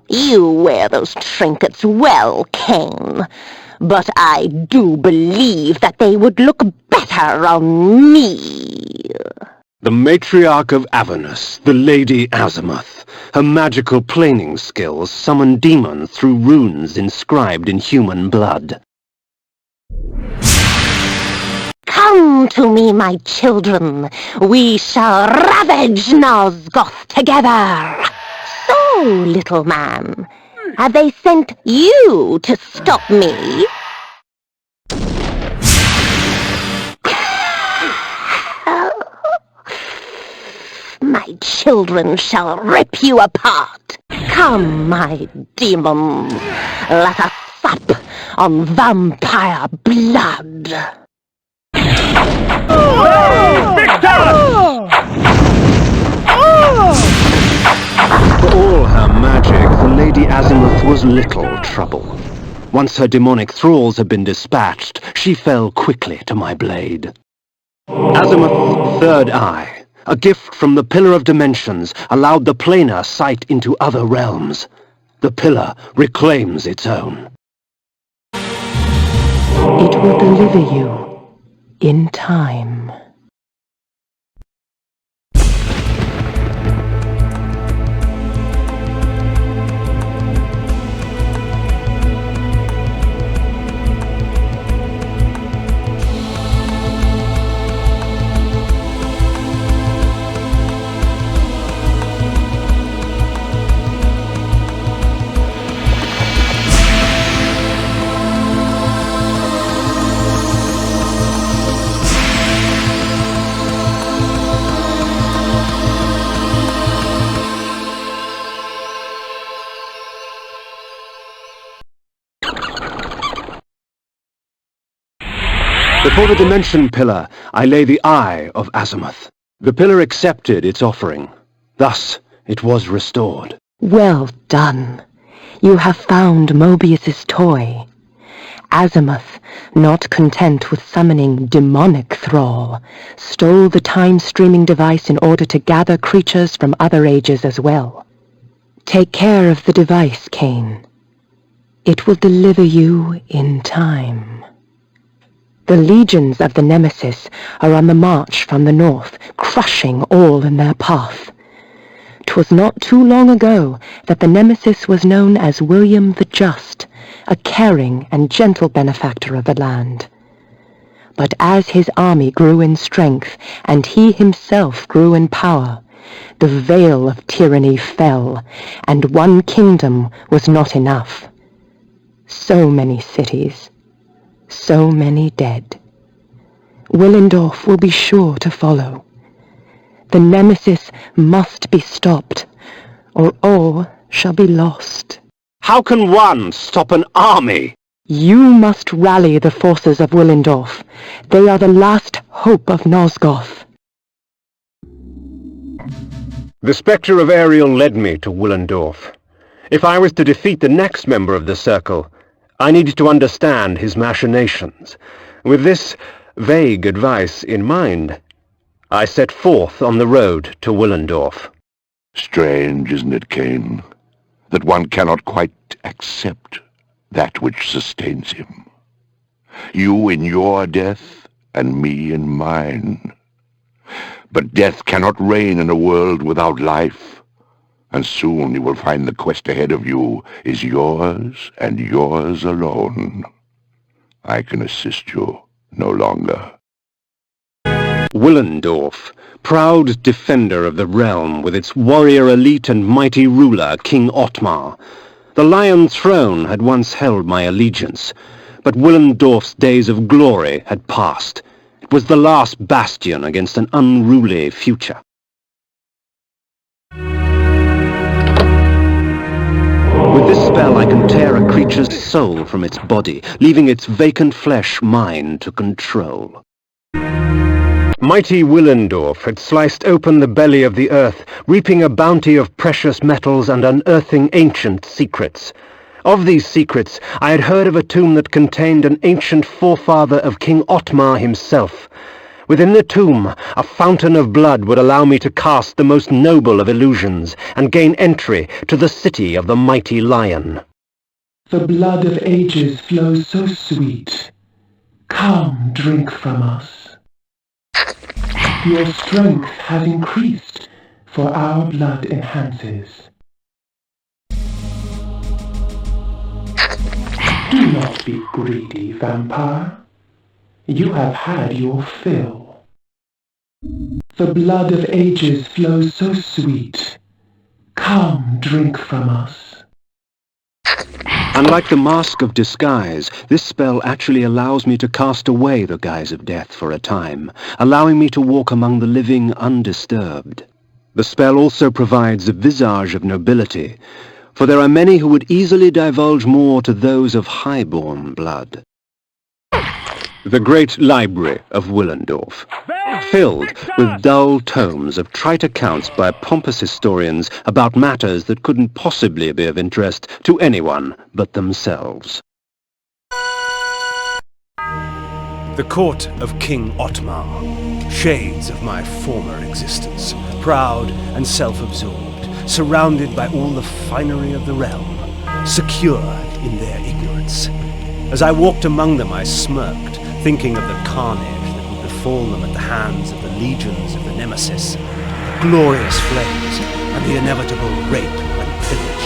You wear those trinkets well, Kain. but I do believe that they would look better on me. The matriarch of Avernus, the Lady Azimuth. Her magical planing skills summon demons through runes inscribed in human blood. Come to me, my children. We shall ravage Nosgoth together. So, little man, have they sent you to stop me? My children shall rip you apart. Come, my demons, let us sup on vampire blood. For all her magic, the Lady Azimuth was little trouble. Once her demonic thralls had been dispatched, she fell quickly to my blade. Azimuth's third eye, a gift from the Pillar of Dimensions, allowed the planar sight into other realms. The pillar reclaims its own. It will deliver you in time. Before the Dimension Pillar, I lay the Eye of Azimuth. The pillar accepted its offering. Thus, it was restored. Well done. You have found Mobius's toy. Azimuth, not content with summoning demonic thrall, stole the time-streaming device in order to gather creatures from other ages as well. Take care of the device, Kain. It will deliver you in time. The legions of the Nemesis are on the march from the north, crushing all in their path. 'Twas not too long ago that the Nemesis was known as William the Just, a caring and gentle benefactor of the land. But as his army grew in strength, and he himself grew in power, the veil of tyranny fell, and one kingdom was not enough. So many cities, so many dead. Willendorf will be sure to follow. The Nemesis must be stopped, or all shall be lost. How can one stop an army? You must rally the forces of Willendorf. They are the last hope of Nosgoth. The Spectre of Ariel led me to Willendorf. If I was to defeat the next member of the Circle, I needed to understand his machinations. With this vague advice in mind, I set forth on the road to Willendorf. Strange, isn't it, Kain, that one cannot quite accept that which sustains him. You in your death, and me in mine. But death cannot reign in a world without life, and soon you will find the quest ahead of you is yours and yours alone. I can assist you no longer. Willendorf, proud defender of the realm with its warrior elite and mighty ruler, King Ottmar. The Lion Throne had once held my allegiance, but Willendorf's days of glory had passed. It was the last bastion against an unruly future. With this spell I can tear a creature's soul from its body, leaving its vacant flesh mine to control. Mighty Willendorf had sliced open the belly of the earth, reaping a bounty of precious metals and unearthing ancient secrets. Of these secrets, I had heard of a tomb that contained an ancient forefather of King Ottmar himself. Within the tomb, a fountain of blood would allow me to cast the most noble of illusions and gain entry to the city of the mighty lion. The blood of ages flows so sweet. Come, drink from us. Your strength has increased, for our blood enhances. Do not be greedy, vampire. You have had your fill. The blood of ages flows so sweet. Come, drink from us. Unlike the Mask of Disguise, this spell actually allows me to cast away the guise of death for a time, allowing me to walk among the living undisturbed. The spell also provides a visage of nobility, for there are many who would easily divulge more to those of high-born blood. The great library of Willendorf, filled with dull tomes of trite accounts by pompous historians about matters that couldn't possibly be of interest to anyone but themselves. The court of King Otmar, shades of my former existence, proud and self-absorbed, surrounded by all the finery of the realm, secured in their ignorance. As I walked among them, I smirked, thinking of the carnage that would befall them at the hands of the legions of the Nemesis, the glorious flames, and the inevitable rape and pillage.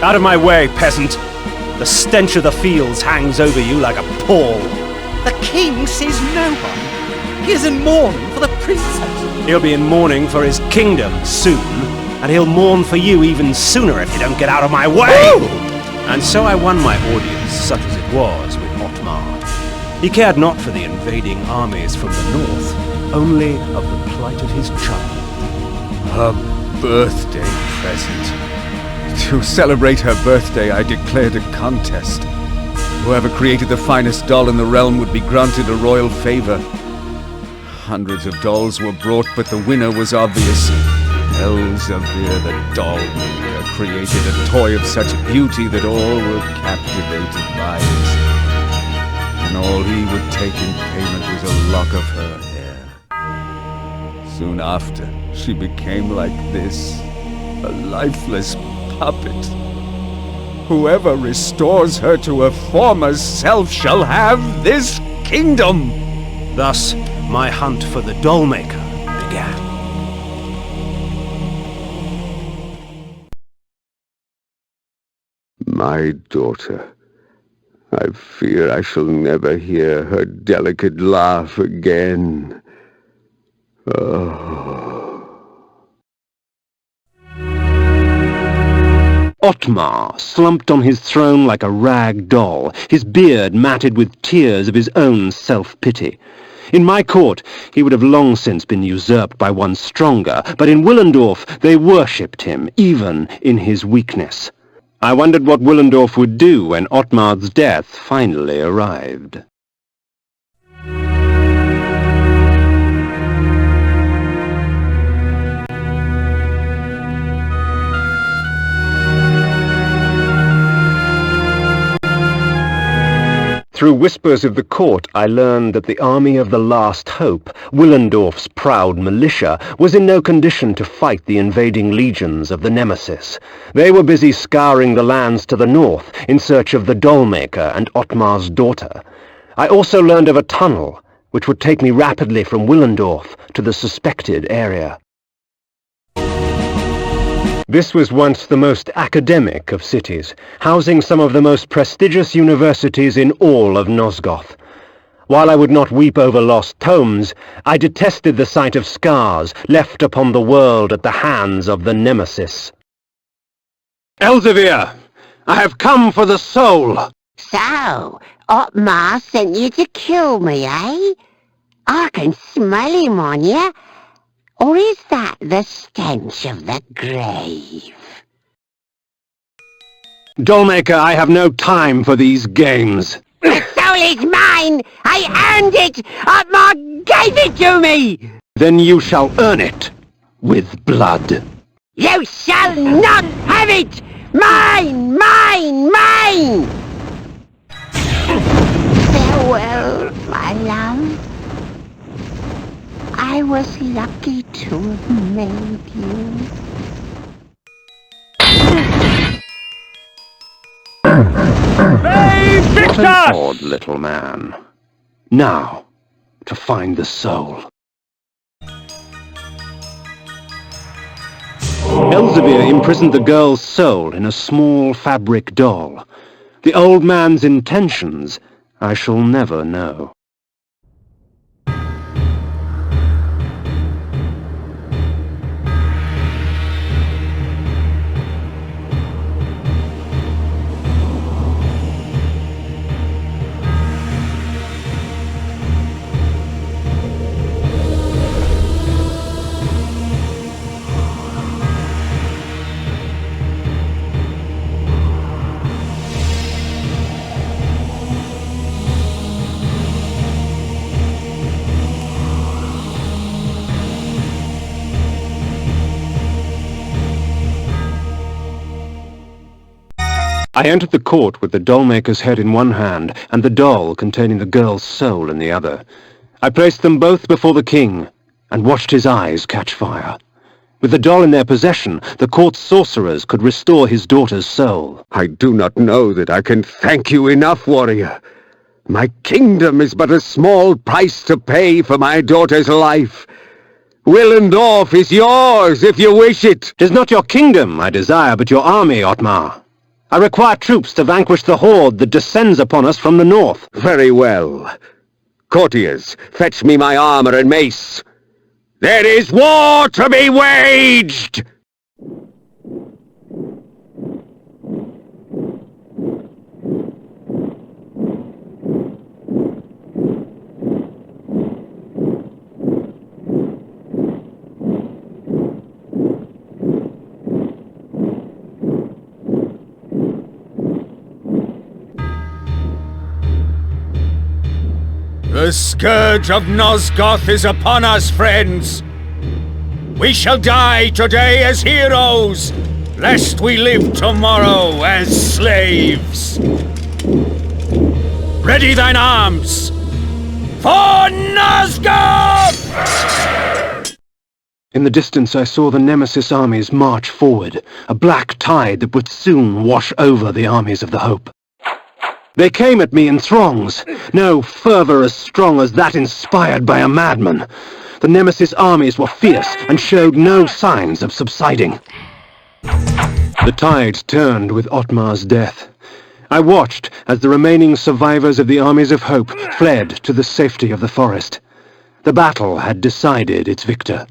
Out of my way, peasant! The stench of the fields hangs over you like a pall. The king sees no one. He is in mourning for the princess. He'll be in mourning for his kingdom soon, and he'll mourn for you even sooner if you don't get out of my way! Ooh! And so I won my audience, such as it was, with Otmar. He cared not for the invading armies from the north, only of the plight of his child. Her birthday present. To celebrate her birthday, I declared a contest. Whoever created the finest doll in the realm would be granted a royal favor. Hundreds of dolls were brought, but the winner was obvious. Elzevir the doll maker created a toy of such beauty that all were captivated by it. And all he would take in payment was a lock of her hair. Soon after, she became like this, a lifeless puppet. Whoever restores her to her former self shall have this kingdom! Thus, my hunt for the doll maker began. My daughter. I fear I shall never hear her delicate laugh again. Otmar slumped on his throne like a rag doll, his beard matted with tears of his own self-pity. In my court, he would have long since been usurped by one stronger, but in Willendorf they worshipped him, even in his weakness. I wondered what Willendorf would do when Otmar's death finally arrived. Through whispers of the court, I learned that the army of the Last Hope, Willendorf's proud militia, was in no condition to fight the invading legions of the Nemesis. They were busy scouring the lands to the north in search of the Dollmaker and Otmar's daughter. I also learned of a tunnel, which would take me rapidly from Willendorf to the suspected area. This was once the most academic of cities, housing some of the most prestigious universities in all of Nosgoth. While I would not weep over lost tomes, I detested the sight of scars left upon the world at the hands of the Nemesis. Elzevir, I have come for the soul! So, Otmar sent you to kill me, eh? I can smell him on you. Or is that the stench of the grave? Dollmaker, I have no time for these games. The soul is mine! I earned it! Otmar gave it to me! Then you shall earn it with blood. You shall not have it! Mine! Mine! Mine! Farewell, my love. I was lucky to have made you. What an odd little man. Now, to find the soul. Elzevir imprisoned the girl's soul in a small fabric doll. The old man's intentions I shall never know. I entered the court with the doll-maker's head in one hand and the doll containing the girl's soul in the other. I placed them both before the king and watched his eyes catch fire. With the doll in their possession, the court's sorcerers could restore his daughter's soul. I do not know that I can thank you enough, warrior. My kingdom is but a small price to pay for my daughter's life. Willendorf is yours if you wish it. 'Tis not your kingdom I desire, but your army, Ottmar. I require troops to vanquish the horde that descends upon us from the north. Very well. Courtiers, fetch me my armor and mace. There is war to be waged! The scourge of Nosgoth is upon us, friends. We shall die today as heroes, lest we live tomorrow as slaves. Ready thine arms for Nosgoth! In the distance I saw the Nemesis armies march forward, a black tide that would soon wash over the armies of the Hope. They came at me in throngs, no fervor as strong as that inspired by a madman. The Nemesis armies were fierce and showed no signs of subsiding. The tide turned with Ottmar's death. I watched as the remaining survivors of the armies of Hope fled to the safety of the forest. The battle had decided its victor.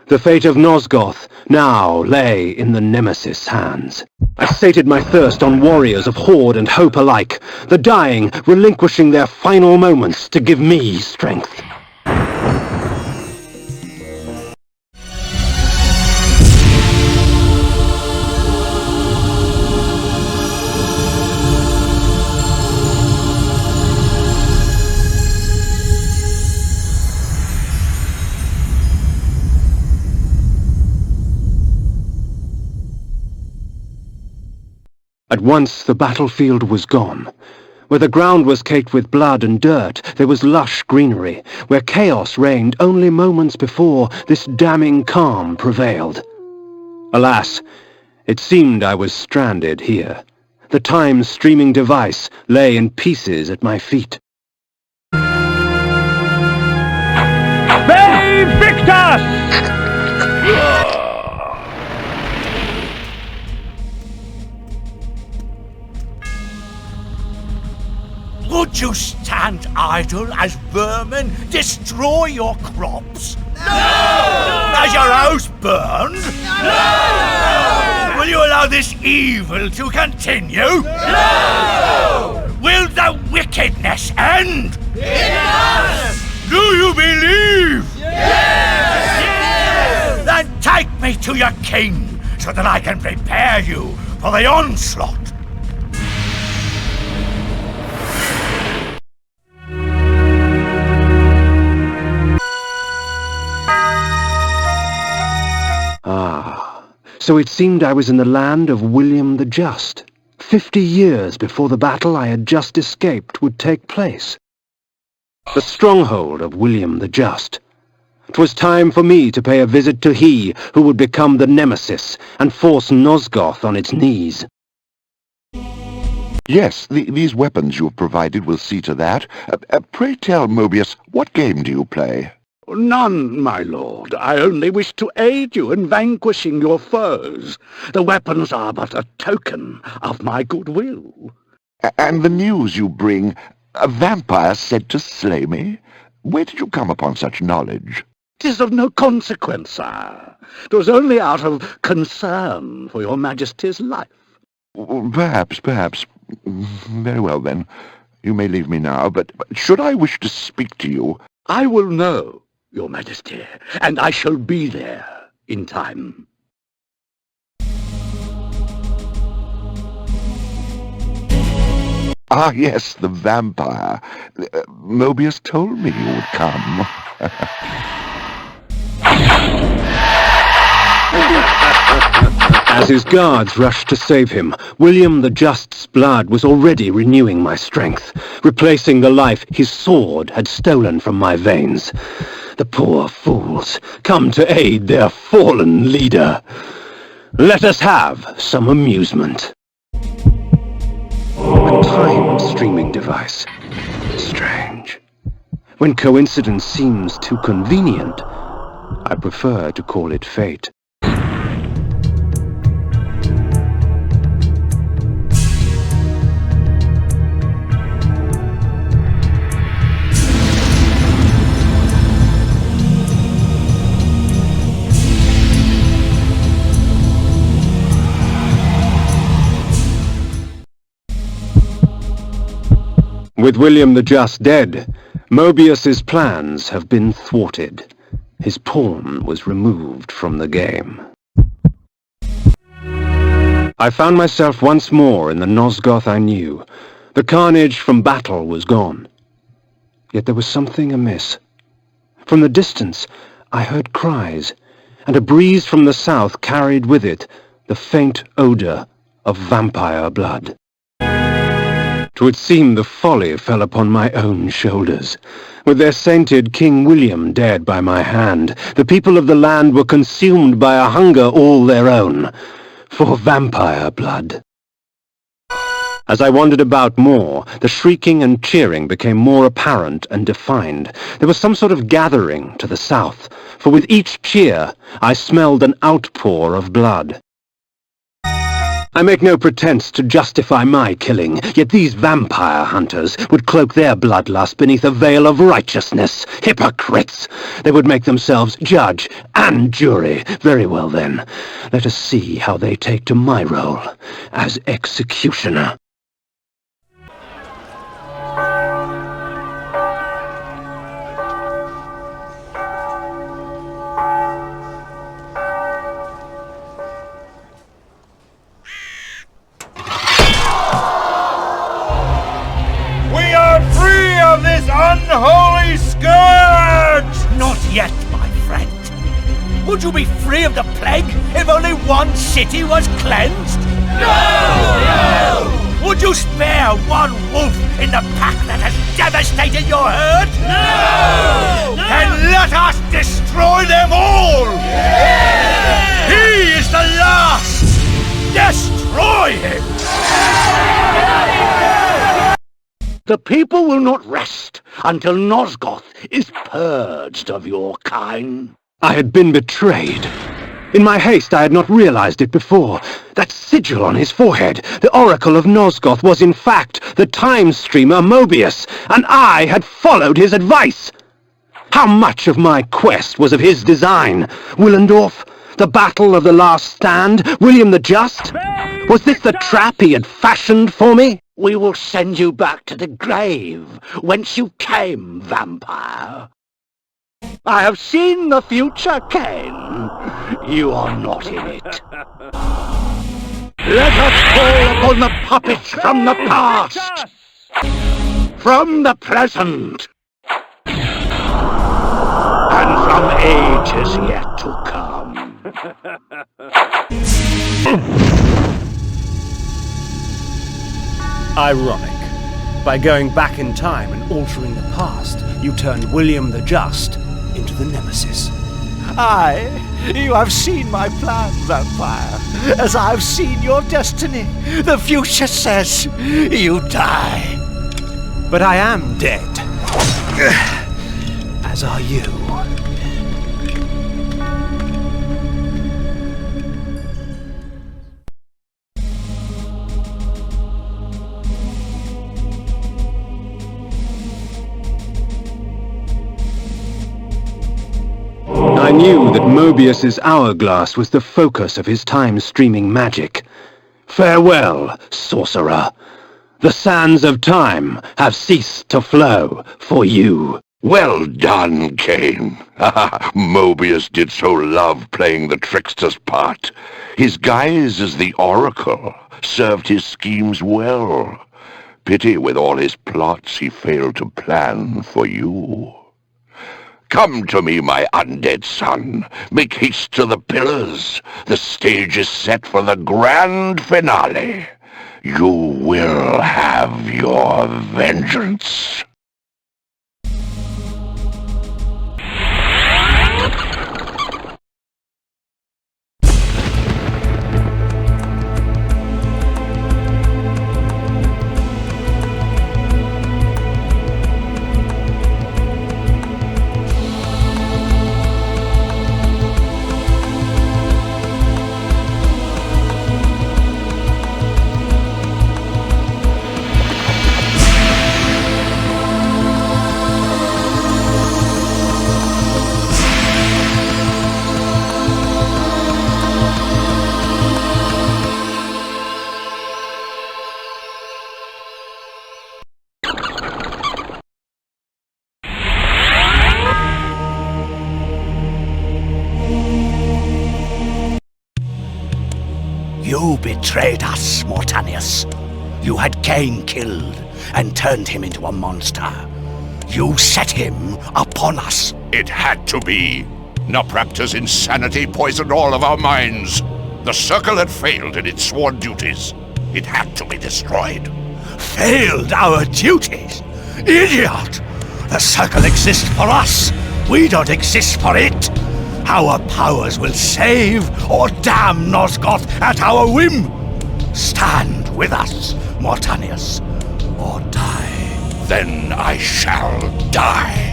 The fate of Nosgoth now lay in the Nemesis' hands. I sated my thirst on warriors of Horde and Hope alike, the dying relinquishing their final moments to give me strength. At once the battlefield was gone. Where the ground was caked with blood and dirt, there was lush greenery. Where chaos reigned only moments before, this damning calm prevailed. Alas, it seemed I was stranded here. The time-streaming device lay in pieces at my feet. They victus! Would you stand idle as vermin destroy your crops? No! As your house burned? No! Will you allow this evil to continue? No! Will the wickedness end? Yes! Do you believe? Yes! Yes! Then take me to your king so that I can prepare you for the onslaught. So it seemed I was in the land of William the Just. 50 years before the battle I had just escaped would take place. The stronghold of William the Just. 'Twas time for me to pay a visit to he who would become the Nemesis and force Nosgoth on its knees. Yes, these weapons you have provided will see to that. Pray tell, Mobius, what game do you play? None, my lord. I only wish to aid you in vanquishing your foes. The weapons are but a token of my goodwill. And the news you bring, a vampire said to slay me? Where did you come upon such knowledge? 'Tis of no consequence, sire. 'Twas only out of concern for your majesty's life. Perhaps. Very well, then. You may leave me now, but should I wish to speak to you... I will know, your majesty, and I shall be there in time. Ah, yes, the vampire. Mobius told me you would come. As his guards rushed to save him, William the Just's blood was already renewing my strength, replacing the life his sword had stolen from my veins. The poor fools, come to aid their fallen leader. Let us have some amusement. A time streaming device. Strange. When coincidence seems too convenient, I prefer to call it fate. With William the Just dead, Mobius's plans have been thwarted. His pawn was removed from the game. I found myself once more in the Nosgoth I knew. The carnage from battle was gone. Yet there was something amiss. From the distance, I heard cries, and a breeze from the south carried with it the faint odor of vampire blood. 'Twould seem the folly fell upon my own shoulders. With their sainted King William dead by my hand, the people of the land were consumed by a hunger all their own, for vampire blood. As I wandered about more, the shrieking and cheering became more apparent and defined. There was some sort of gathering to the south, for with each cheer I smelled an outpour of blood. I make no pretense to justify my killing, yet these vampire hunters would cloak their bloodlust beneath a veil of righteousness. Hypocrites! They would make themselves judge and jury. Very well then, let us see how they take to my role as executioner. Unholy scourge! Not yet, my friend. Would you be free of the plague if only one city was cleansed? No! Would you spare one wolf in the pack that has devastated your herd? No! Then let us destroy them all! Yeah! He is the last! Destroy him! The people will not rest until Nosgoth is purged of your kind. I had been betrayed. In my haste I had not realized it before. That sigil on his forehead, the Oracle of Nosgoth, was in fact the time streamer Mobius, and I had followed his advice. How much of my quest was of his design? Willendorf? The Battle of the Last Stand? William the Just? Was this the trap he had fashioned for me? We will send you back to the grave, whence you came, vampire. I have seen the future, Kain. You are not in it. Let us call upon the puppets from the past, from the present, and from ages yet to come. Ironic. By going back in time and altering the past, you turned William the Just into the Nemesis. Aye, you have seen my plan, vampire, as I've seen your destiny. The future says you die. But I am dead. As are you. I knew that Mobius's hourglass was the focus of his time-streaming magic. Farewell, sorcerer. The sands of time have ceased to flow for you. Well done, Kain. Mobius did so love playing the trickster's part. His guise as the Oracle served his schemes well. Pity with all his plots he failed to plan for you. Come to me, my undead son. Make haste to the pillars. The stage is set for the grand finale. You will have your vengeance. You betrayed us, Mortanius. You had Kain killed and turned him into a monster. You set him upon us. It had to be. Nopraptor's insanity poisoned all of our minds. The Circle had failed in its sworn duties. It had to be destroyed. Failed our duties? Idiot! The Circle exists for us. We don't exist for it. Our powers will save or damn Nosgoth at our whim. Stand with us, Mortanius, or die. Then I shall die.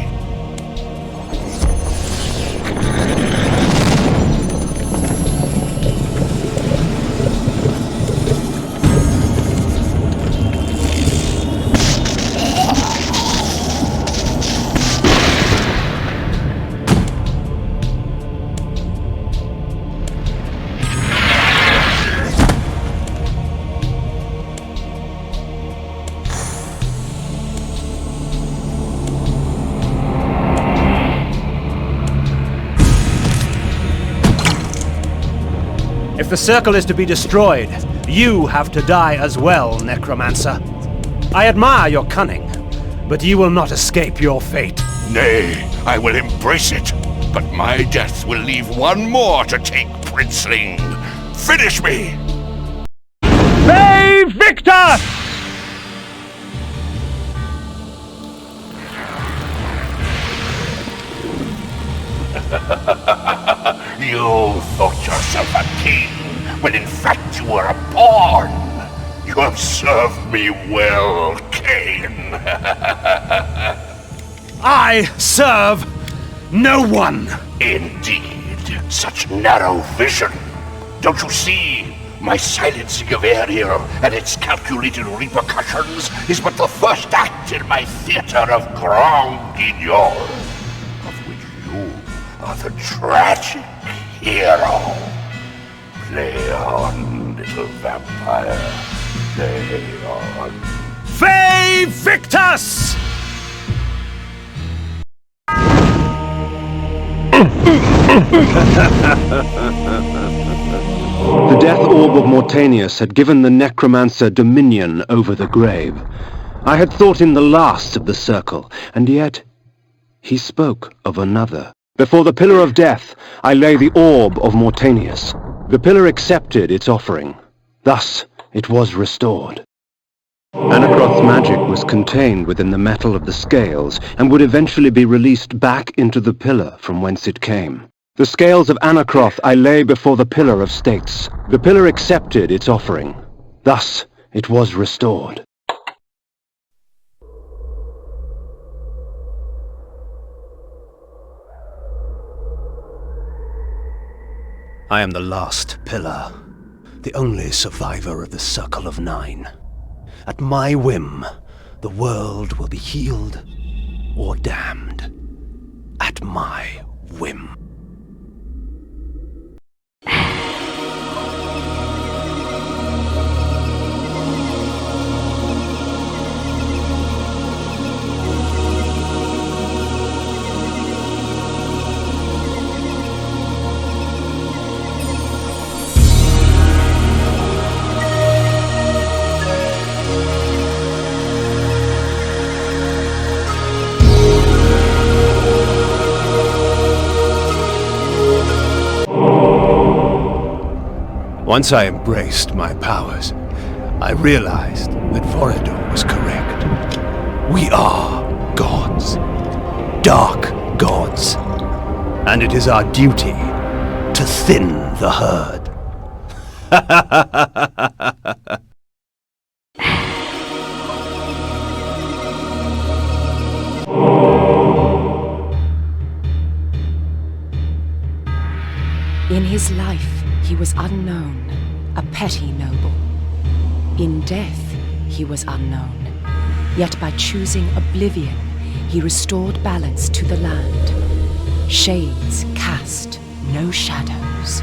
If the Circle is to be destroyed, you have to die as well, Necromancer. I admire your cunning, but you will not escape your fate. Nay, I will embrace it, but my death will leave one more to take, Princeling. Finish me! Save Victor! You thought yourself a king, when in fact you were a pawn. You have served me well, Kain. I serve no one. Indeed, such narrow vision. Don't you see? My silencing of Ariel and its calculated repercussions is but the first act in my theater of Grand Guignol, of which you are the tragic hero. Play on, little vampire. Play on. Fay Victus! The death orb of Mortanius had given the necromancer dominion over the grave. I had thought him the last of the Circle, and yet he spoke of another. Before the Pillar of Death, I lay the orb of Mortanius. The pillar accepted its offering. Thus, it was restored. Anacroth's magic was contained within the metal of the scales, and would eventually be released back into the pillar from whence it came. The scales of Anacroth I lay before the Pillar of States. The Pillar accepted its offering. Thus it was restored. I am the last pillar, the only survivor of the Circle of Nine. At my whim, the world will be healed or damned. At my whim. Once I embraced my powers, I realized that Vorador was correct. We are gods. Dark gods. And it is our duty to thin the herd. In his life, he was unknown, a petty noble. In death, he was unknown. Yet by choosing oblivion, he restored balance to the land. Shades cast no shadows.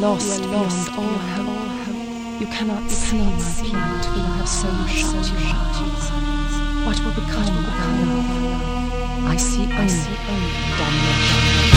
lost beyond all hope. You cannot see my plight, for you have so shut your eyes. What will become of love? I see only damnation.